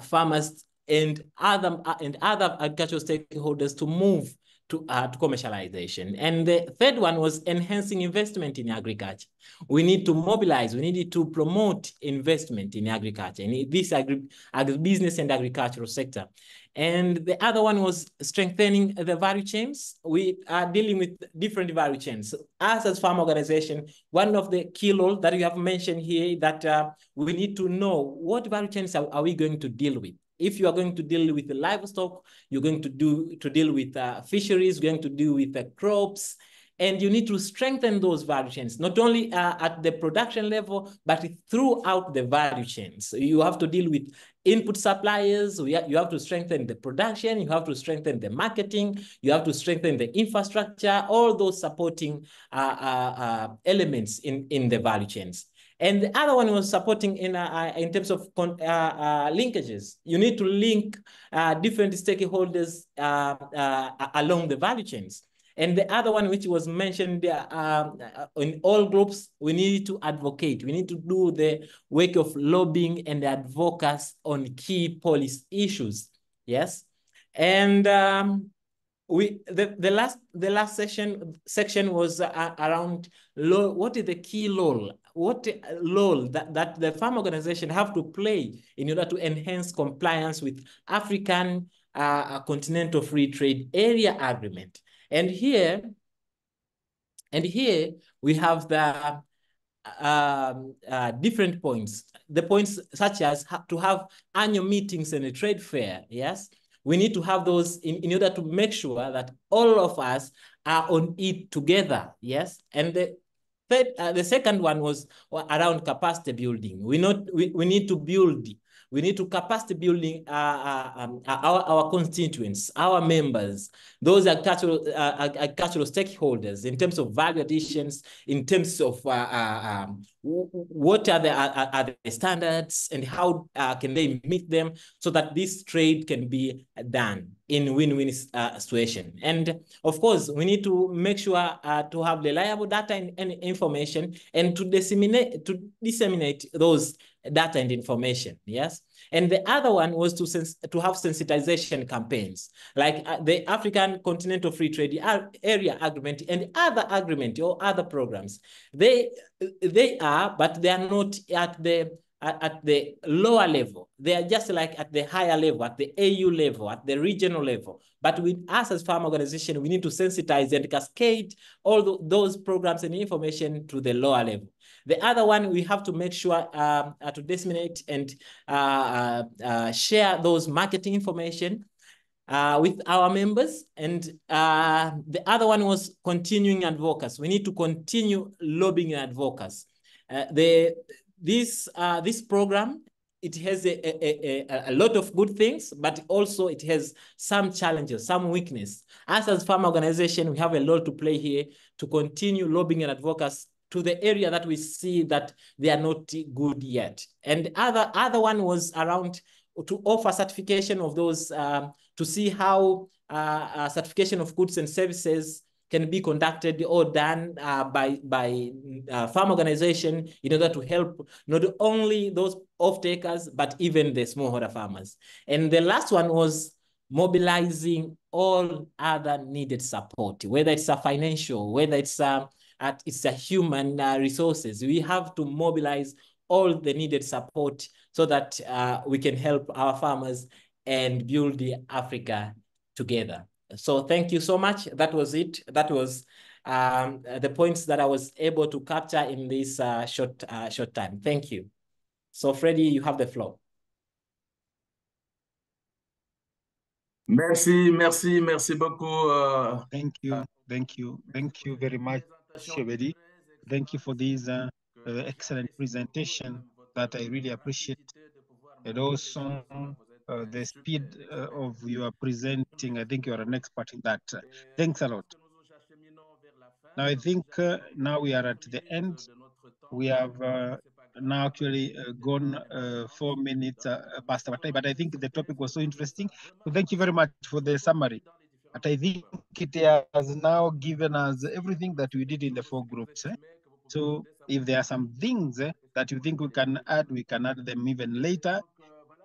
farmers and other agricultural stakeholders to move to commercialization. And the third one was enhancing investment in agriculture. We need to mobilize, we need to promote investment in agriculture, in this agribusiness and agricultural sector. And the other one was strengthening the value chains. We are dealing with different value chains. Us as farm organization, one of the key roles that you have mentioned here that we need to know what value chains are we going to deal with. If you are going to deal with the livestock, you're going to deal with fisheries, you're going to deal with crops, and you need to strengthen those value chains, not only at the production level, but throughout the value chains. So you have to deal with input suppliers, you have to strengthen the production, you have to strengthen the marketing, you have to strengthen the infrastructure, all those supporting elements in the value chains. And the other one was supporting in terms of linkages. You need to link different stakeholders along the value chains. And the other one, which was mentioned in all groups, we need to advocate. We need to do the work of lobbying and advocacy on key policy issues. Yes, and the last section was around law. What is the key role? What role that the farm organization have to play in order to enhance compliance with African Continental Free Trade Area Agreement? And here we have the different points. The points such as to have annual meetings and a trade fair. Yes, we need to have those in order to make sure that all of us are on it together. Yes, and the second one was around capacity building. We need to build. We need to capacity building our constituents, our members, those agricultural stakeholders in terms of value additions, in terms of what are the standards and how can they meet them so that this trade can be done in win-win situation. And of course, we need to make sure to have reliable data and information and to disseminate those data and information. Yes. And the other one was to have sensitization campaigns like the African Continental Free Trade Area Agreement and other agreement or other programs. They are, but they are not at the lower level. They are just like at the higher level, at the AU level, at the regional level. But with us as farm organization, we need to sensitize and cascade all those programs and information to the lower level. The other one, we have to make sure to disseminate and share those marketing information with our members. And the other one was continuing advocacy. We need to continue lobbying advocacy. This program, it has a lot of good things, but also it has some challenges, some weakness. Us as farm organization, we have a lot to play here to continue lobbying and advocacy to the area that we see that they are not good yet. And other one was around to offer certification of those, to see how certification of goods and services can be conducted or done by farm organization in order to help not only those off-takers, but even the smallholder farmers. And the last one was mobilizing all other needed support, whether it's a financial, whether it's a human resources. We have to mobilize all the needed support so that we can help our farmers and build the Africa together. So thank you so much. That was it. That was the points that I was able to capture in this short time. Thank you. So Freddie, you have the floor. Merci beaucoup. Thank you very much, Shebedi. Thank you for this excellent presentation that I really appreciate. And also the speed of your presenting, I think you're an expert in that. Thanks a lot. Now I think now we are at the end. We have now actually gone 4 minutes past our time, but I think the topic was so interesting. So thank you very much for the summary. But I think it has now given us everything that we did in the 4 groups. So if there are some things that you think we can add them even later,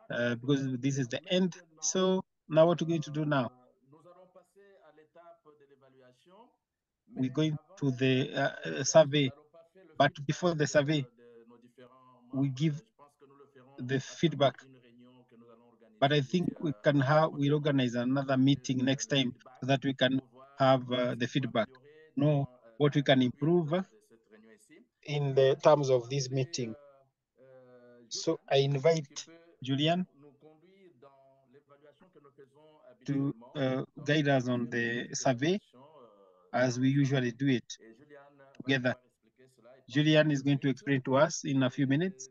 because this is the end. So now what we're going to do now? We're going to the survey, but before the survey, we give the feedback. But I think we'll organize another meeting next time so that we can have the feedback, know what we can improve in the terms of this meeting. So I invite Julian to guide us on the survey as we usually do it together. Julian is going to explain to us in a few minutes.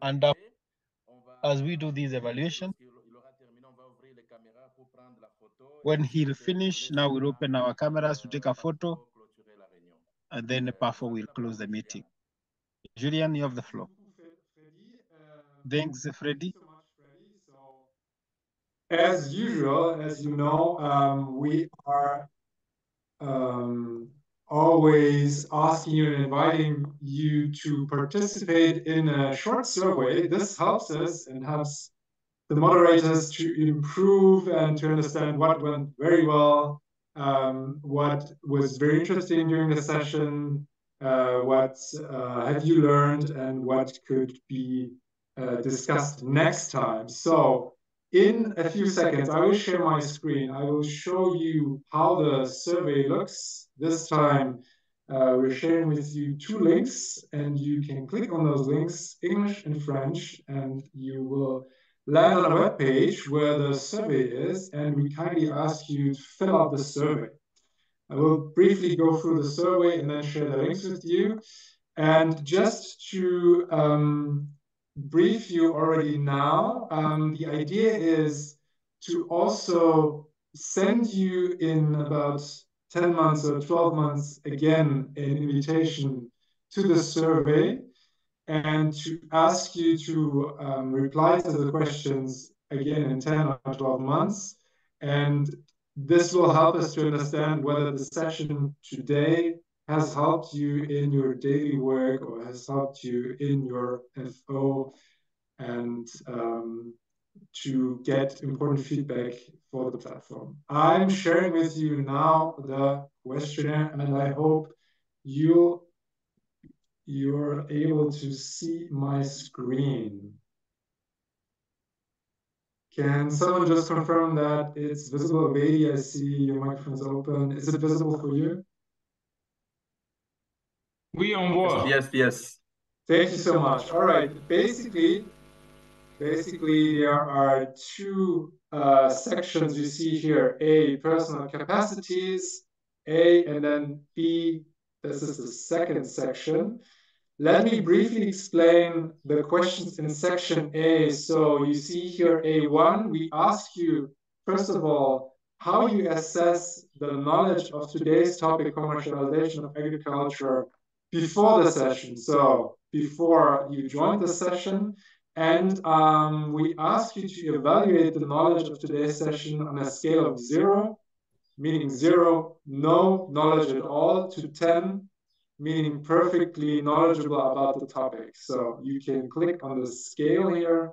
And as we do this evaluation, when he'll finish, now we'll open our cameras to take a photo, and then PAFO will close the meeting. Julian, you have the floor. Thanks, Freddy. As usual, as you know, we are always asking you and inviting you to participate in a short survey. This helps us and helps the moderators to improve and to understand what went very well, what was very interesting during the session, what have you learned, and what could be discussed next time. So in a few seconds, I will share my screen. I will show you how the survey looks. This time, we're sharing with you 2 links, and you can click on those links, English and French, and you will land on a web page where the survey is, and we kindly ask you to fill out the survey. I will briefly go through the survey and then share the links with you. And just to brief you already now, the idea is to also send you in about 10 months or 12 months again an invitation to the survey and to ask you to reply to the questions again in 10 or 12 months. And this will help us to understand whether the session today has helped you in your daily work or has helped you in your FO, and to get important feedback for the platform. I'm sharing with you now the questionnaire, and I hope you're able to see my screen. Can someone just confirm that it's visible? Vedi, I see your microphone's open. Is it visible for you? Oui, on voit. Yes. Thank you so much. All right. Basically, there are 2 sections you see here. A, personal capacities, A, and then B, this is the second section. Let me briefly explain the questions in section A. So you see here A1, we ask you, first of all, how you assess the knowledge of today's topic, commercialization of agriculture, before the session. So before you joined the session, and we ask you to evaluate the knowledge of today's session on a scale of 0, meaning 0, no knowledge at all, to 10, meaning perfectly knowledgeable about the topic. So you can click on the scale here,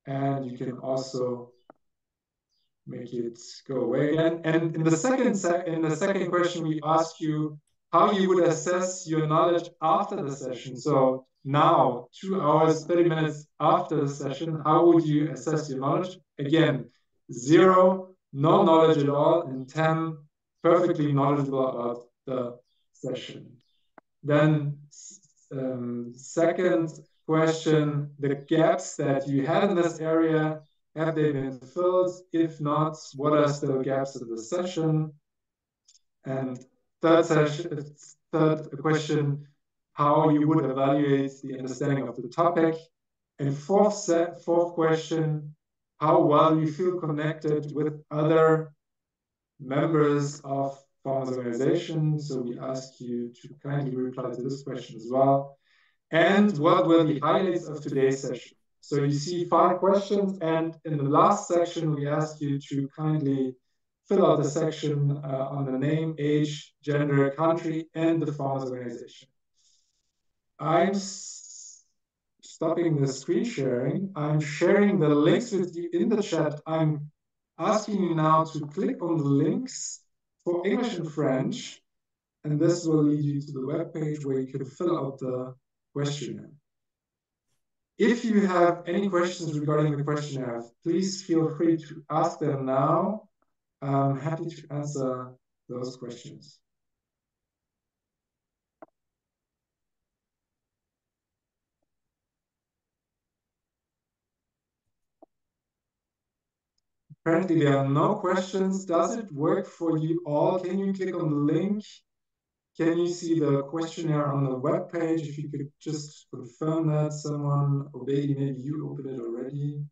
and you can also make it go away again. And in the second question, we ask you how you would assess your knowledge after the session. So now, 2 hours, 30 minutes after the session, how would you assess your knowledge? Again, 0, no knowledge at all, and 10, perfectly knowledgeable about the session. Then second question, the gaps that you had in this area, have they been filled? If not, what are still gaps in the session? And third question, how you would evaluate the understanding of the topic. And fourth question, how well you feel connected with other members of farmers organization. So we ask you to kindly reply to this question as well. And what were the highlights of today's session? So you see 5 questions, and in the last section, we ask you to kindly fill out the section on the name, age, gender, country, and the farmers organization. I'm stopping the screen sharing. I'm sharing the links with you in the chat. I'm asking you now to click on the links for English and French, and this will lead you to the web page where you can fill out the questionnaire. If you have any questions regarding the questionnaire, please feel free to ask them now. I'm happy to answer those questions. Apparently, there are no questions. Does it work for you all? Can you click on the link? Can you see the questionnaire on the web page? If you could just confirm that someone, or maybe you opened it already.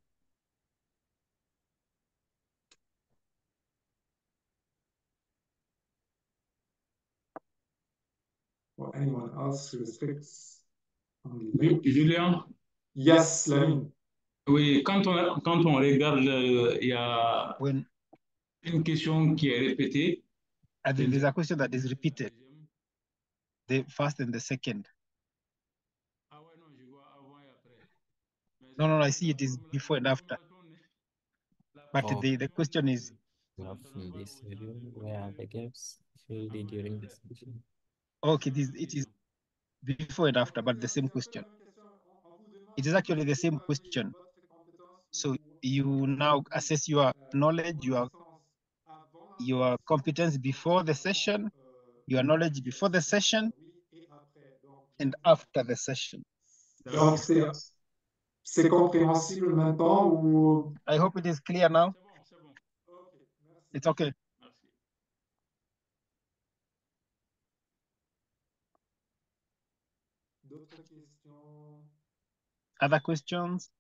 Or anyone else who clicks on the link. Julien? Yes, Lamine. Oui, quand on regarde, il y a une question qui est répétée. There's a question that is repeated, the first and the second. No, I see it is before and after. But the question is, from this video, where are the gaps filled during the session? Okay, it is before and after, but the same question. It is actually the same question. So you now assess your knowledge, your competence before the session, your knowledge before the session, and after the session. Donc, c'est compréhensible maintenant ou... I hope it is clear now. It's okay. D'autres questions? Other questions?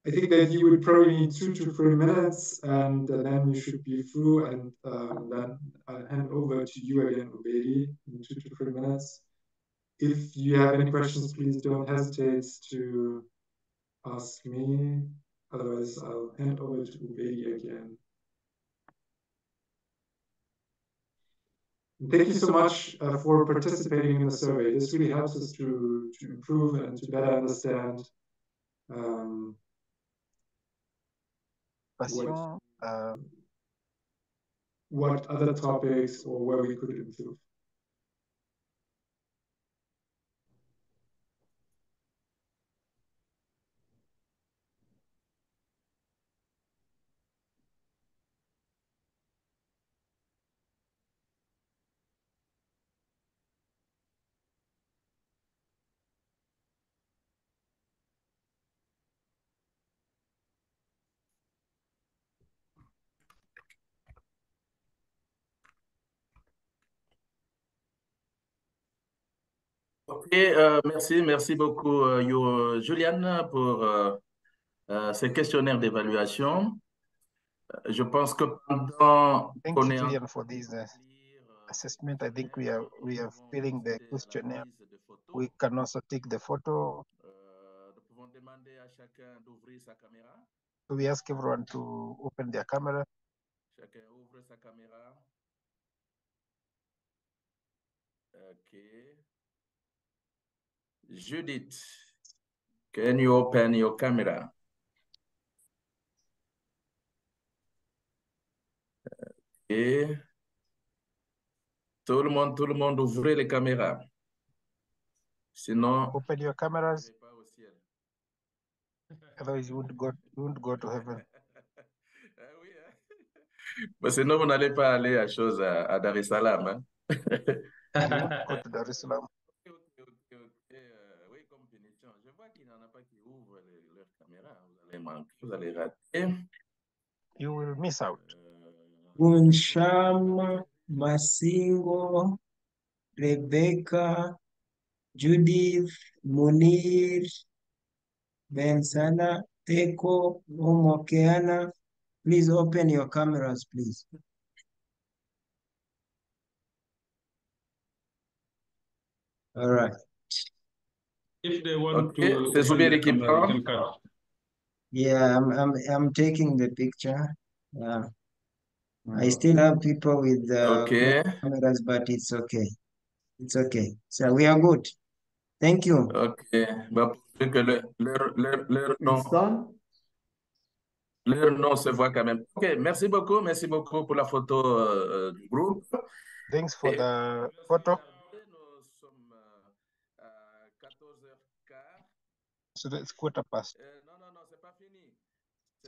I think that you would probably need 2 to 3 minutes, and then you should be through, and then I'll hand over to you again, Ubedi, in 2 to 3 minutes. If you have any questions, please don't hesitate to ask me. Otherwise, I'll hand over to Ubedi again. Thank you so much for participating in the survey. This really helps us to improve and to better understand what other topics or where we could improve. Ok, merci beaucoup, Juliane, pour ce questionnaire d'évaluation. Je pense que pendant Thank you, Julian, for this assessment. I think we are filling the questionnaire. We can also take the photo. Nous pouvons demander à chacun d'ouvrir sa caméra. So we ask everyone to open their camera. Chacun ouvre sa caméra. Ok. Judith, can you open your camera? Et tout le monde ouvrez les caméras. Sinon, open your cameras. pas aussi Otherwise, you won't go to heaven. Oui, hein. Mais sinon, vous n'allez pas aller à chose à Dar es Salaam. Hein? You won't go to Dar es Salaam. Oui, comme punition. Je vois qu'il n'y en a pas qui ouvrent leur caméra. Vous allez manquer, vous allez rater. You will miss out. Gunsham, Masingo, Rebecca, Judith, Munir, Bensana, Teko, Momokeana. Please open your cameras, please. All right. If they want Okay, to c'est open Soubier the camera, l'équipement. they can come. Yeah, I'm taking the picture. Yeah. I still have people with Okay. cameras, but it's okay. It's okay. So we are good. Thank you. Okay. Bah, pour que leur nom se voit quand même. Ok, merci beaucoup pour la photo du groupe. Thanks for the photo. Nous sommes à 14h15. So that's 15:15. Non, c'est pas fini.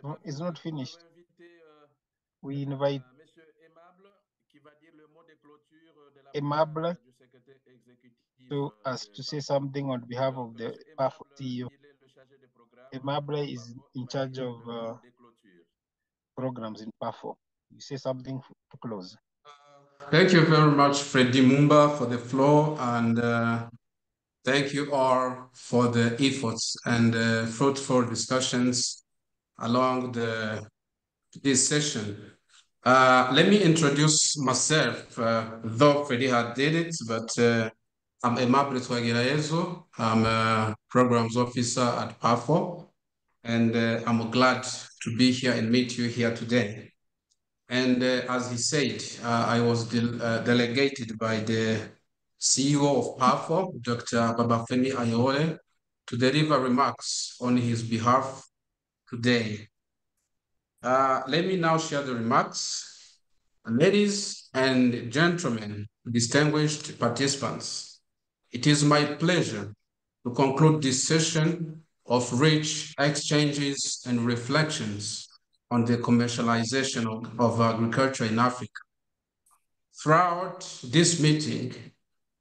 No, it's not finished. Inviter, We invite Monsieur Aimable qui va dire le mot de clôture de la Aimable du secrétaire exécutif. to us to say something on behalf of the PAFO CEO. Aimable is in charge of programs in PAFO. You say something to close. Thank you very much, Freddy Mumba, for the floor, and thank you all for the efforts and fruitful discussions along this session. Let me introduce myself, though Freddy had did it, but I'm Aimable Twagirayezu. I'm a programs officer at PAFO, and I'm glad to be here and meet you here today. And as he said, I was delegated by the CEO of PAFO, Dr. Babafemi Ayole, to deliver remarks on his behalf today. Let me now share the remarks. Ladies and gentlemen, distinguished participants, it is my pleasure to conclude this session of rich exchanges and reflections on the commercialization of agriculture in Africa. Throughout this meeting,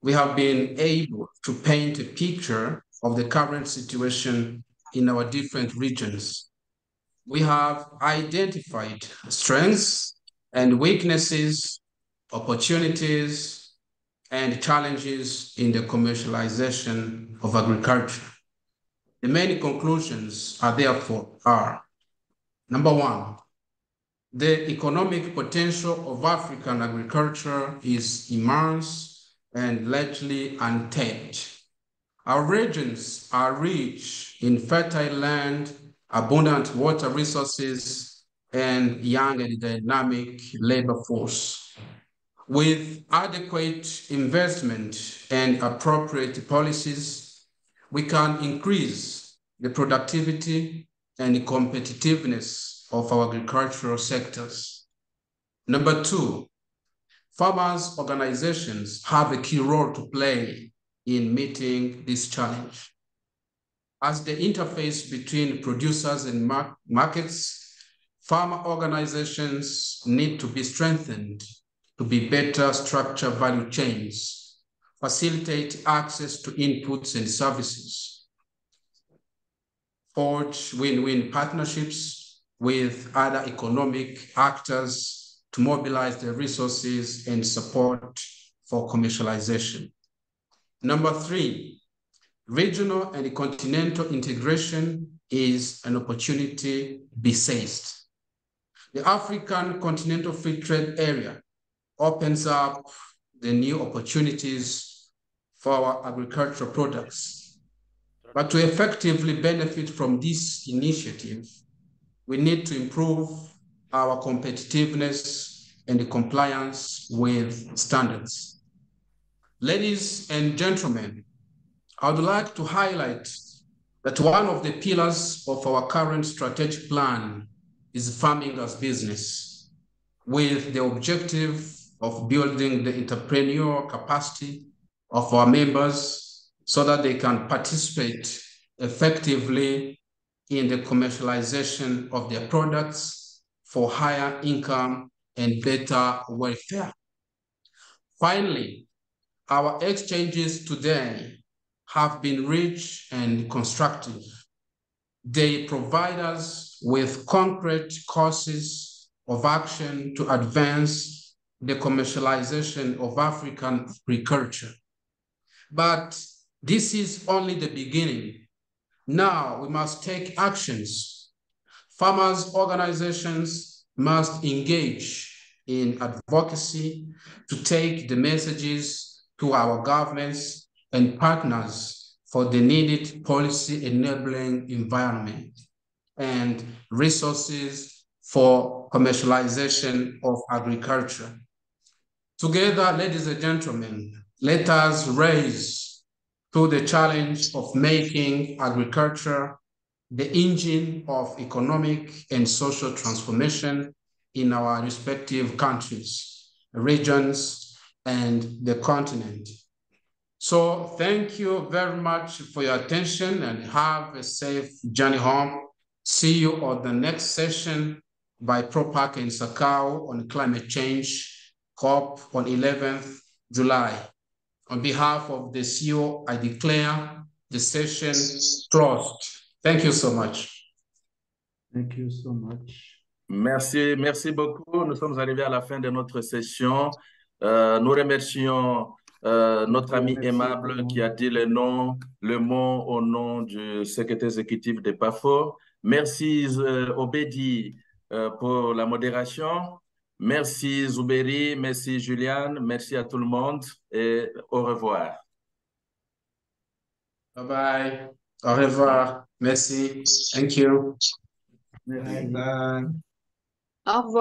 we have been able to paint a picture of the current situation in our different regions. We have identified strengths and weaknesses, opportunities, and challenges in the commercialization of agriculture. The main conclusions are therefore number one, the economic potential of African agriculture is immense and largely untapped. Our regions are rich in fertile land, abundant water resources, and young and dynamic labor force. With adequate investment and appropriate policies, we can increase the productivity and the competitiveness of our agricultural sectors. Number two, farmers' organizations have a key role to play in meeting this challenge. As the interface between producers and markets, farmer organizations need to be strengthened to be better structure value chains, facilitate access to inputs and services, forge win-win partnerships with other economic actors to mobilize their resources and support for commercialization. Number three, regional and continental integration is an opportunity to be seized. The African Continental Free Trade Area opens up the new opportunities for our agricultural products. But to effectively benefit from this initiative, we need to improve our competitiveness and compliance with standards. Ladies and gentlemen, I would like to highlight that one of the pillars of our current strategic plan is farming as business, with the objective of building the entrepreneurial capacity of our members so that they can participate effectively in the commercialization of their products for higher income and better welfare. Finally, our exchanges today have been rich and constructive. They provide us with concrete courses of action to advance the commercialization of African agriculture. But this is only the beginning. Now we must take actions. Farmers' organizations must engage in advocacy to take the messages to our governments and partners for the needed policy enabling environment and resources for commercialization of agriculture. Together, ladies and gentlemen, let us raise to the challenge of making agriculture the engine of economic and social transformation in our respective countries, regions, and the continent. So thank you very much for your attention and have a safe journey home. See you on the next session by PROPAC and SACAU on climate change, COP on 11th July. On behalf of the CEO, I declare the session closed. Thank you so much. Thank you so much. Merci, merci beaucoup. Nous sommes arrivés à la fin de notre session. Nous remercions notre ami aimable qui a dit le mot au nom du secrétaire exécutif de PAFO. Merci Obedi pour la modération. Merci Zouberi, merci Juliane, merci à tout le monde et au revoir. Bye bye. Au revoir. Merci. Thank you. Merci. Bye. Au revoir.